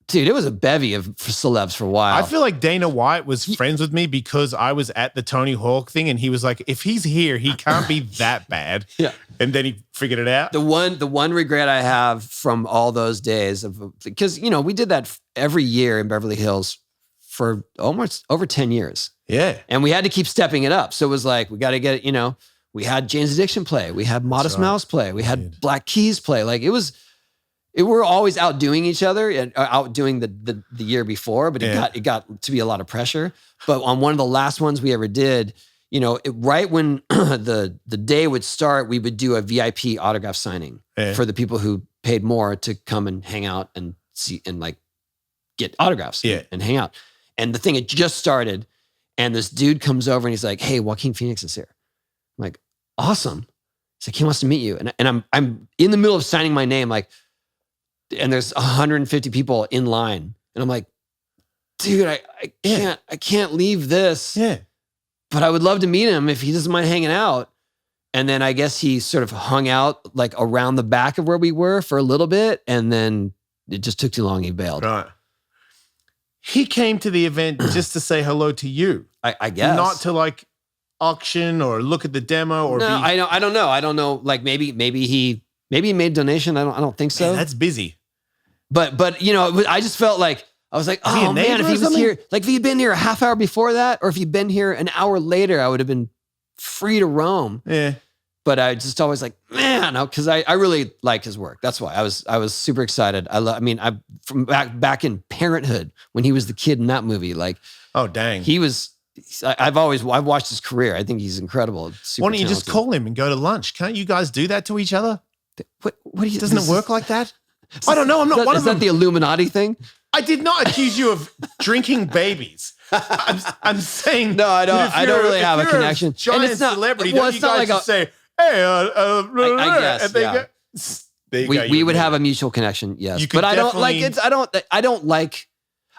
Dude, it was a bevy of celebs for a while. I feel like Dana White was friends with me because I was at the Tony Hawk thing and he was like, if he's here, he can't be that bad. Yeah. And then he figured it out. The one regret I have from all those days because, we did that every year in Beverly Hills for almost over 10 years. Yeah. And we had to keep stepping it up. So it was like, we got to get, we had Jane's Addiction play. We had Modest Mouse play. We had Black Keys play. Like we're always outdoing each other and outdoing the year before, but it got to be a lot of pressure. But on one of the last ones we ever did, right when the day would start, we would do a VIP autograph signing for the people who paid more to come and hang out and see and like get autographs and hang out. And the thing had just started, and this dude comes over and he's like, "Hey, Joaquin Phoenix is here." I'm like, "Awesome." He's like, "He wants to meet you." And I'm in the middle of signing my name, like, and there's 150 people in line, and I'm like, "Dude, I can't leave this." Yeah. But I would love to meet him if he doesn't mind hanging out. And then I guess he sort of hung out like around the back of where we were for a little bit, and then it just took too long. He bailed. Right. He came to the event just to say hello to you. I guess. Not to like auction or look at the demo or I don't know. I don't know. Like maybe he made a donation. I don't think so. Man, that's busy. But I just felt like I was like, oh man, if he was here, like if he'd been here a half hour before that, or if he'd been here an hour later, I would have been free to roam. Yeah. But I just always like, man, because I really like his work. That's why I was super excited. I from back in Parenthood when he was the kid in that movie. Like, oh dang, I've watched his career. I think he's incredible. Why don't you just call him and go to lunch? Can't you guys do that to each other? Doesn't it work like that? I don't know. I'm not one of them. Is that the Illuminati thing? I did not accuse you of drinking babies. I'm saying no. I don't really have a connection. Giant and it's not celebrity. Well, don't it's you not guys like just say, "Hey, I guess, yeah." We would have a mutual connection, yes. But I don't like it. I don't like.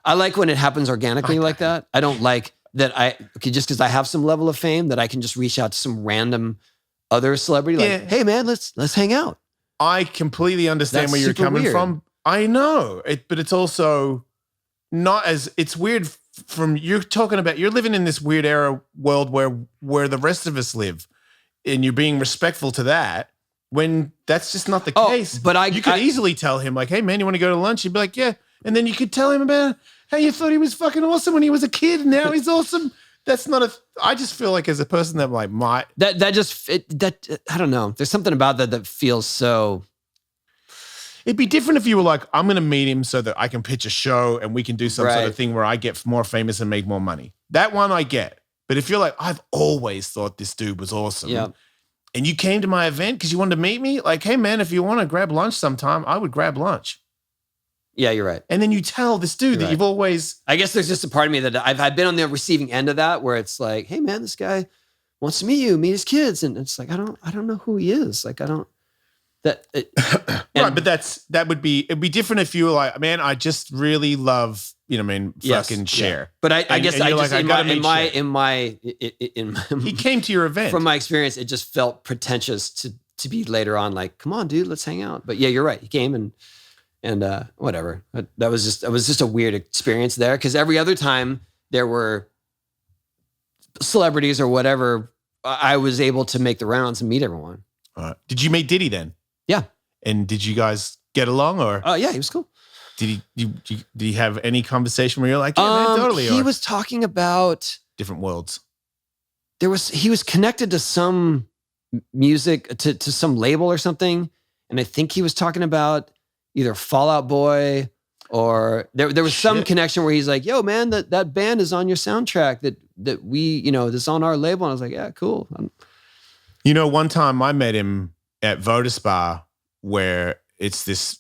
I like when it happens organically like that. I don't like that. Just because I have some level of fame that I can just reach out to some random other celebrity, like, hey man, let's hang out. I completely understand That's where you're super coming weird. from. I know it, but it's also not as, it's weird from, you're talking about, you're living in this weird era world where the rest of us live, and you're being respectful to that when that's just not the case. But you could easily tell him like, hey man, you want to go to lunch? You'd be like, yeah. And then you could tell him about how you thought he was fucking awesome when he was a kid and now he's awesome. That's not I just feel like as a person that like might. I don't know. There's something about that feels so. It'd be different if you were like, I'm going to meet him so that I can pitch a show and we can do some sort of thing where I get more famous and make more money. That one I get. But if you're like, I've always thought this dude was awesome. Yeah. And you came to my event because you wanted to meet me, like, hey man, if you want to grab lunch sometime, I would grab lunch. Yeah, you're right. And then you tell this dude that you've always. I guess there's just a part of me that I've been on the receiving end of that, where it's like, hey man, this guy wants to meet his kids, and it's like I don't know who he is. Like I don't. Right, but it'd be different if you were like, man, I just really love, fucking Cher. Yeah. But I guess I just like, in my he came to your event. From my experience, it just felt pretentious to be later on like, come on, dude, let's hang out. But yeah, you're right. He came and whatever. That was just a weird experience there, because every other time there were celebrities or whatever, I was able to make the rounds and meet everyone. Did you meet Diddy then? Yeah. And did you guys get along or? Yeah, he was cool. Did he have any conversation where you're like, yeah, man, totally? He was talking about different worlds. He was connected to some music, to some label or something. And I think he was talking about either Fall Out Boy or there was some connection where he's like, yo man, that band is on your soundtrack that we, that's on our label. And I was like, yeah, cool. One time I met him at Voda Spa, where it's this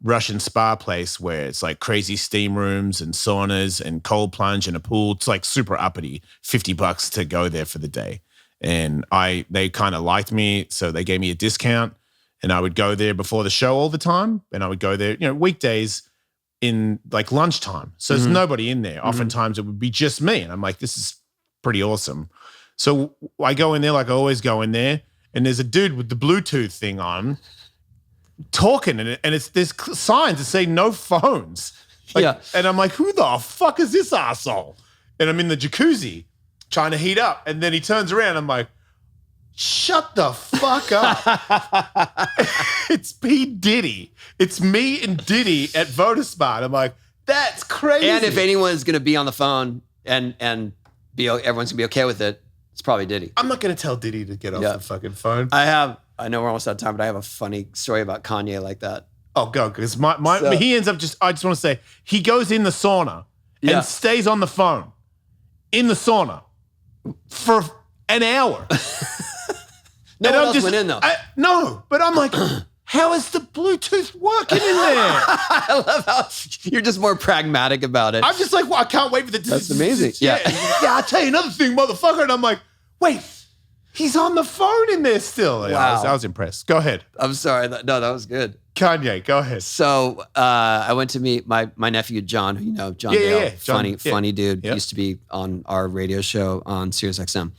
Russian spa place where it's like crazy steam rooms and saunas and cold plunge and a pool. It's like super uppity, $50 to go there for the day. And they kind of liked me, so they gave me a discount, and I would go there before the show all the time. And I would go there, weekdays in like lunchtime. So there's nobody in there. Oftentimes it would be just me. And I'm like, this is pretty awesome. So I go in there like I always go in there, and there's a dude with the Bluetooth thing on talking, and there's signs that say no phones. And I'm like, who the fuck is this asshole? And I'm in the jacuzzi trying to heat up, and then he turns around. I'm like, shut the fuck up. It's P. Diddy. It's me and Diddy at Voda Spa. I'm like, that's crazy. And if anyone's going to be on the phone and everyone's going to be okay with it, it's probably Diddy. I'm not going to tell Diddy to get off the fucking phone. I know we're almost out of time, but I have a funny story about Kanye like that. Oh, go. Because he ends up I just want to say, he goes in the sauna and stays on the phone in the sauna for an hour. No one else went in though. No, but I'm like, how is the Bluetooth working in there? I love how you're just more pragmatic about it. I'm just like, well, I can't wait for the. That's amazing. Yeah. I'll tell you another thing, motherfucker. And I'm like, wait, he's on the phone in there still. Wow. I was impressed. Go ahead. I'm sorry. That was good. Kanye, go ahead. So I went to meet my nephew, John, John Dale. Funny dude. Yep. Used to be on our radio show on Sirius XM.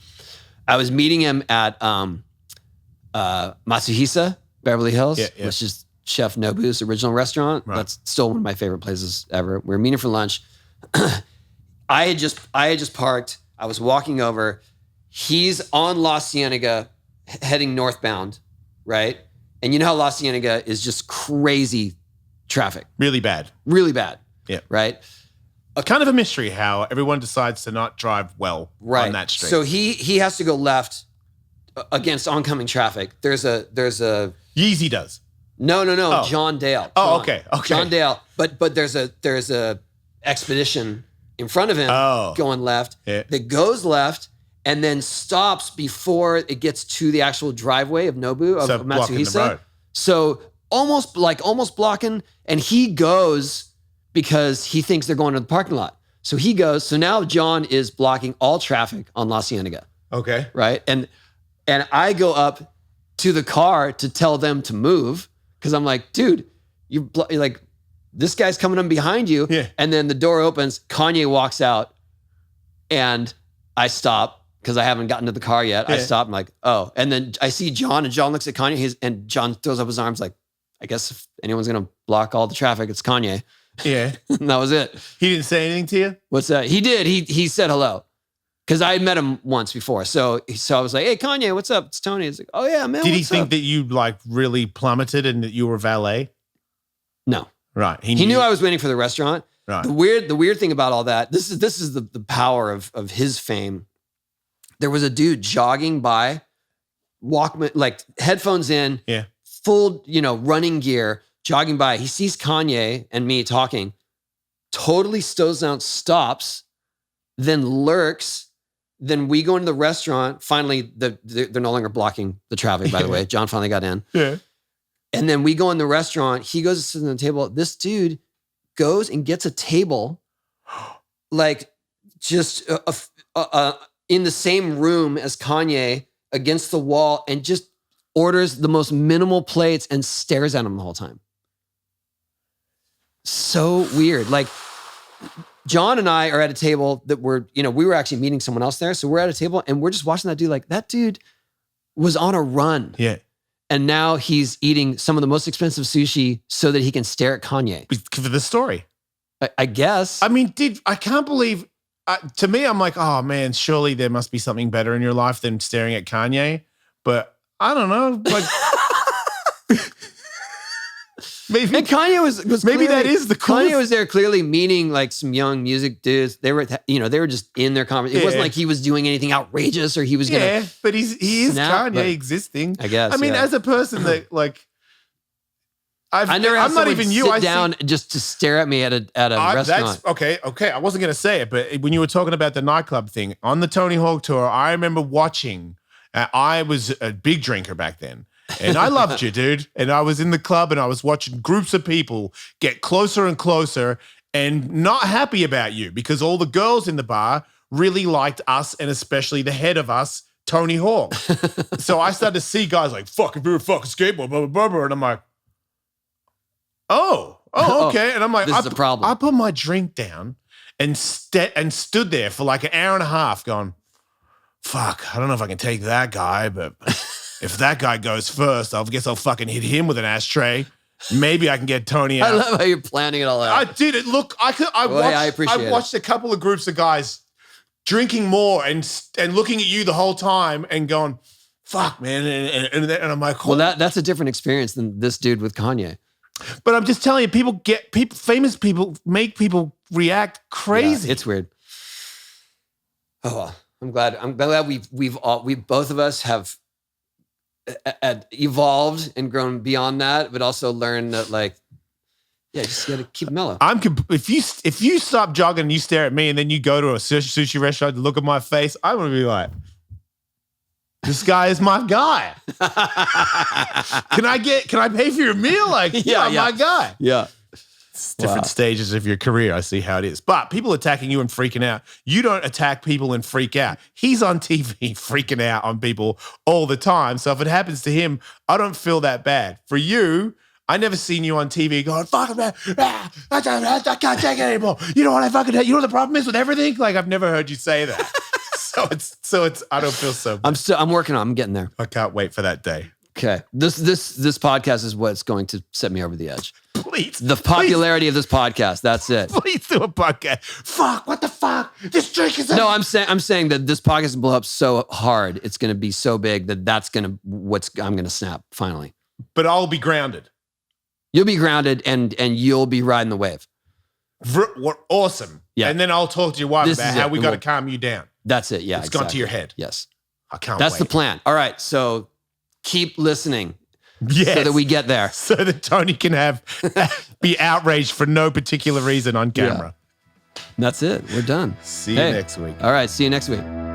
I was meeting him at Matsuhisa, Beverly Hills, which is Chef Nobu's original restaurant. Right. That's still one of my favorite places ever. We were meeting for lunch. I had just parked. I was walking over. He's on La Cienega heading northbound, right? And you know how La Cienega is just crazy traffic. Really bad. Really bad. Yeah. Right? Kind of a mystery how everyone decides to not drive well on that street. So he has to go left against oncoming traffic. There's a Yeezy does. No. Oh. John Dale. Okay. John Dale. But there's a expedition in front of him going left that goes left and then stops before it gets to the actual driveway of Nobu of Matsuhisa. So almost blocking, and he goes because he thinks they're going to the parking lot. So he goes. So now John is blocking all traffic on La Cienega. Okay. Right. And I go up to the car to tell them to move because I'm like, dude, you're like, this guy's coming up behind you. Yeah. And then the door opens, Kanye walks out, and I stop because I haven't gotten to the car yet. I stop. I'm like, oh. And then I see John, and John looks at Kanye, and John throws up his arms like, I guess if anyone's going to block all the traffic, it's Kanye. Yeah. And that was it. He didn't say anything to you? What's that? He did. He said hello. Because I had met him once before. So I was like, hey, Kanye, what's up? It's Tony. He's like, oh, yeah, man. Did he think that you like really plummeted and that you were valet? No. Right. He knew I was waiting for the restaurant. Right. The weird thing about all that, this is the power of his fame. There was a dude jogging by, Walkman, like headphones in, full, running gear, jogging by. He sees Kanye and me talking, totally stows down, stops, then lurks. Then we go into the restaurant. Finally, they're no longer blocking the traffic, by the way. John finally got in. Yeah. And then we go in the restaurant. He goes to sit on the table. This dude goes and gets a table, like just in the same room as Kanye against the wall, and just orders the most minimal plates and stares at him the whole time. So weird. Like, John and I are at a table that we were actually meeting someone else there. So we're at a table and we're just watching that dude. Like, that dude was on a run. Yeah. And now he's eating some of the most expensive sushi so that he can stare at Kanye. For the story. I guess. I mean, I can't believe, to me, I'm like, oh man, surely there must be something better in your life than staring at Kanye. But I don't know. Like, maybe. And Kanye was maybe clearly, that is the coolest. Kanye was there clearly meeting like some young music dudes. They were just in their conversation. It wasn't like he was doing anything outrageous or he was gonna. Yeah, but he is snap, Kanye existing. I guess. I mean, as a person that like, I never had I'm not even you. Sit down just to stare at me at a restaurant. Okay. I wasn't gonna say it, but when you were talking about the nightclub thing on the Tony Hawk tour, I remember watching. I was a big drinker back then. And I loved you, dude. And I was in the club and I was watching groups of people get closer and closer and not happy about you because all the girls in the bar really liked us and especially the head of us, Tony Hawk. So I started to see guys like, fucking skateboard, blah, blah, blah. And I'm like, oh, okay. And I'm like, this is a problem. I put my drink down and stood there for like an hour and a half going, fuck, I don't know if I can take that guy, but if that guy goes first, I guess I'll fucking hit him with an ashtray. Maybe I can get Tony out. I love how you're planning it all out. I did it. Look, I watched a couple of groups of guys drinking more and looking at you the whole time and going, fuck, man. And I'm like, well, that's a different experience than this dude with Kanye. But I'm just telling you, famous people make people react crazy. Yeah, it's weird. Oh, well, I'm glad we both of us have evolved and grown beyond that, but also learned that, like, yeah, you just got to keep mellow. If you stop jogging and you stare at me and then you go to a sushi restaurant and look at my face, I'm gonna be like, this guy is my guy. Can I pay for your meal? Like, yeah, my guy. Yeah. It's different stages of your career. I see how it is. But people attacking you and freaking out. You don't attack people and freak out. He's on TV freaking out on people all the time. So if it happens to him, I don't feel that bad. For you, I never seen you on TV going, fuck man, I can't take it anymore. You know what I fucking, you know what the problem is with everything? Like, I've never heard you say that. So it's I don't feel so bad. I'm working on it. I'm getting there. I can't wait for that day. Okay. This podcast is what's going to set me over the edge. Please. The popularity of this podcast. That's it. Please do a podcast. Fuck, what the fuck? This drink is... No, I'm saying that this podcast will blow up so hard. It's going to be so big that I'm going to snap finally. But I'll be grounded. You'll be grounded and you'll be riding the wave. Awesome. Yeah. And then I'll talk to your wife about how we got to calm you down. That's it. Yeah. It's gone to your head. Yes. I can't That's wait. the plan. All right. So keep listening. Yes. So that we get there. So that Tony can be outraged for no particular reason on camera. Yeah. That's it. We're done. See you next week. All right. See you next week.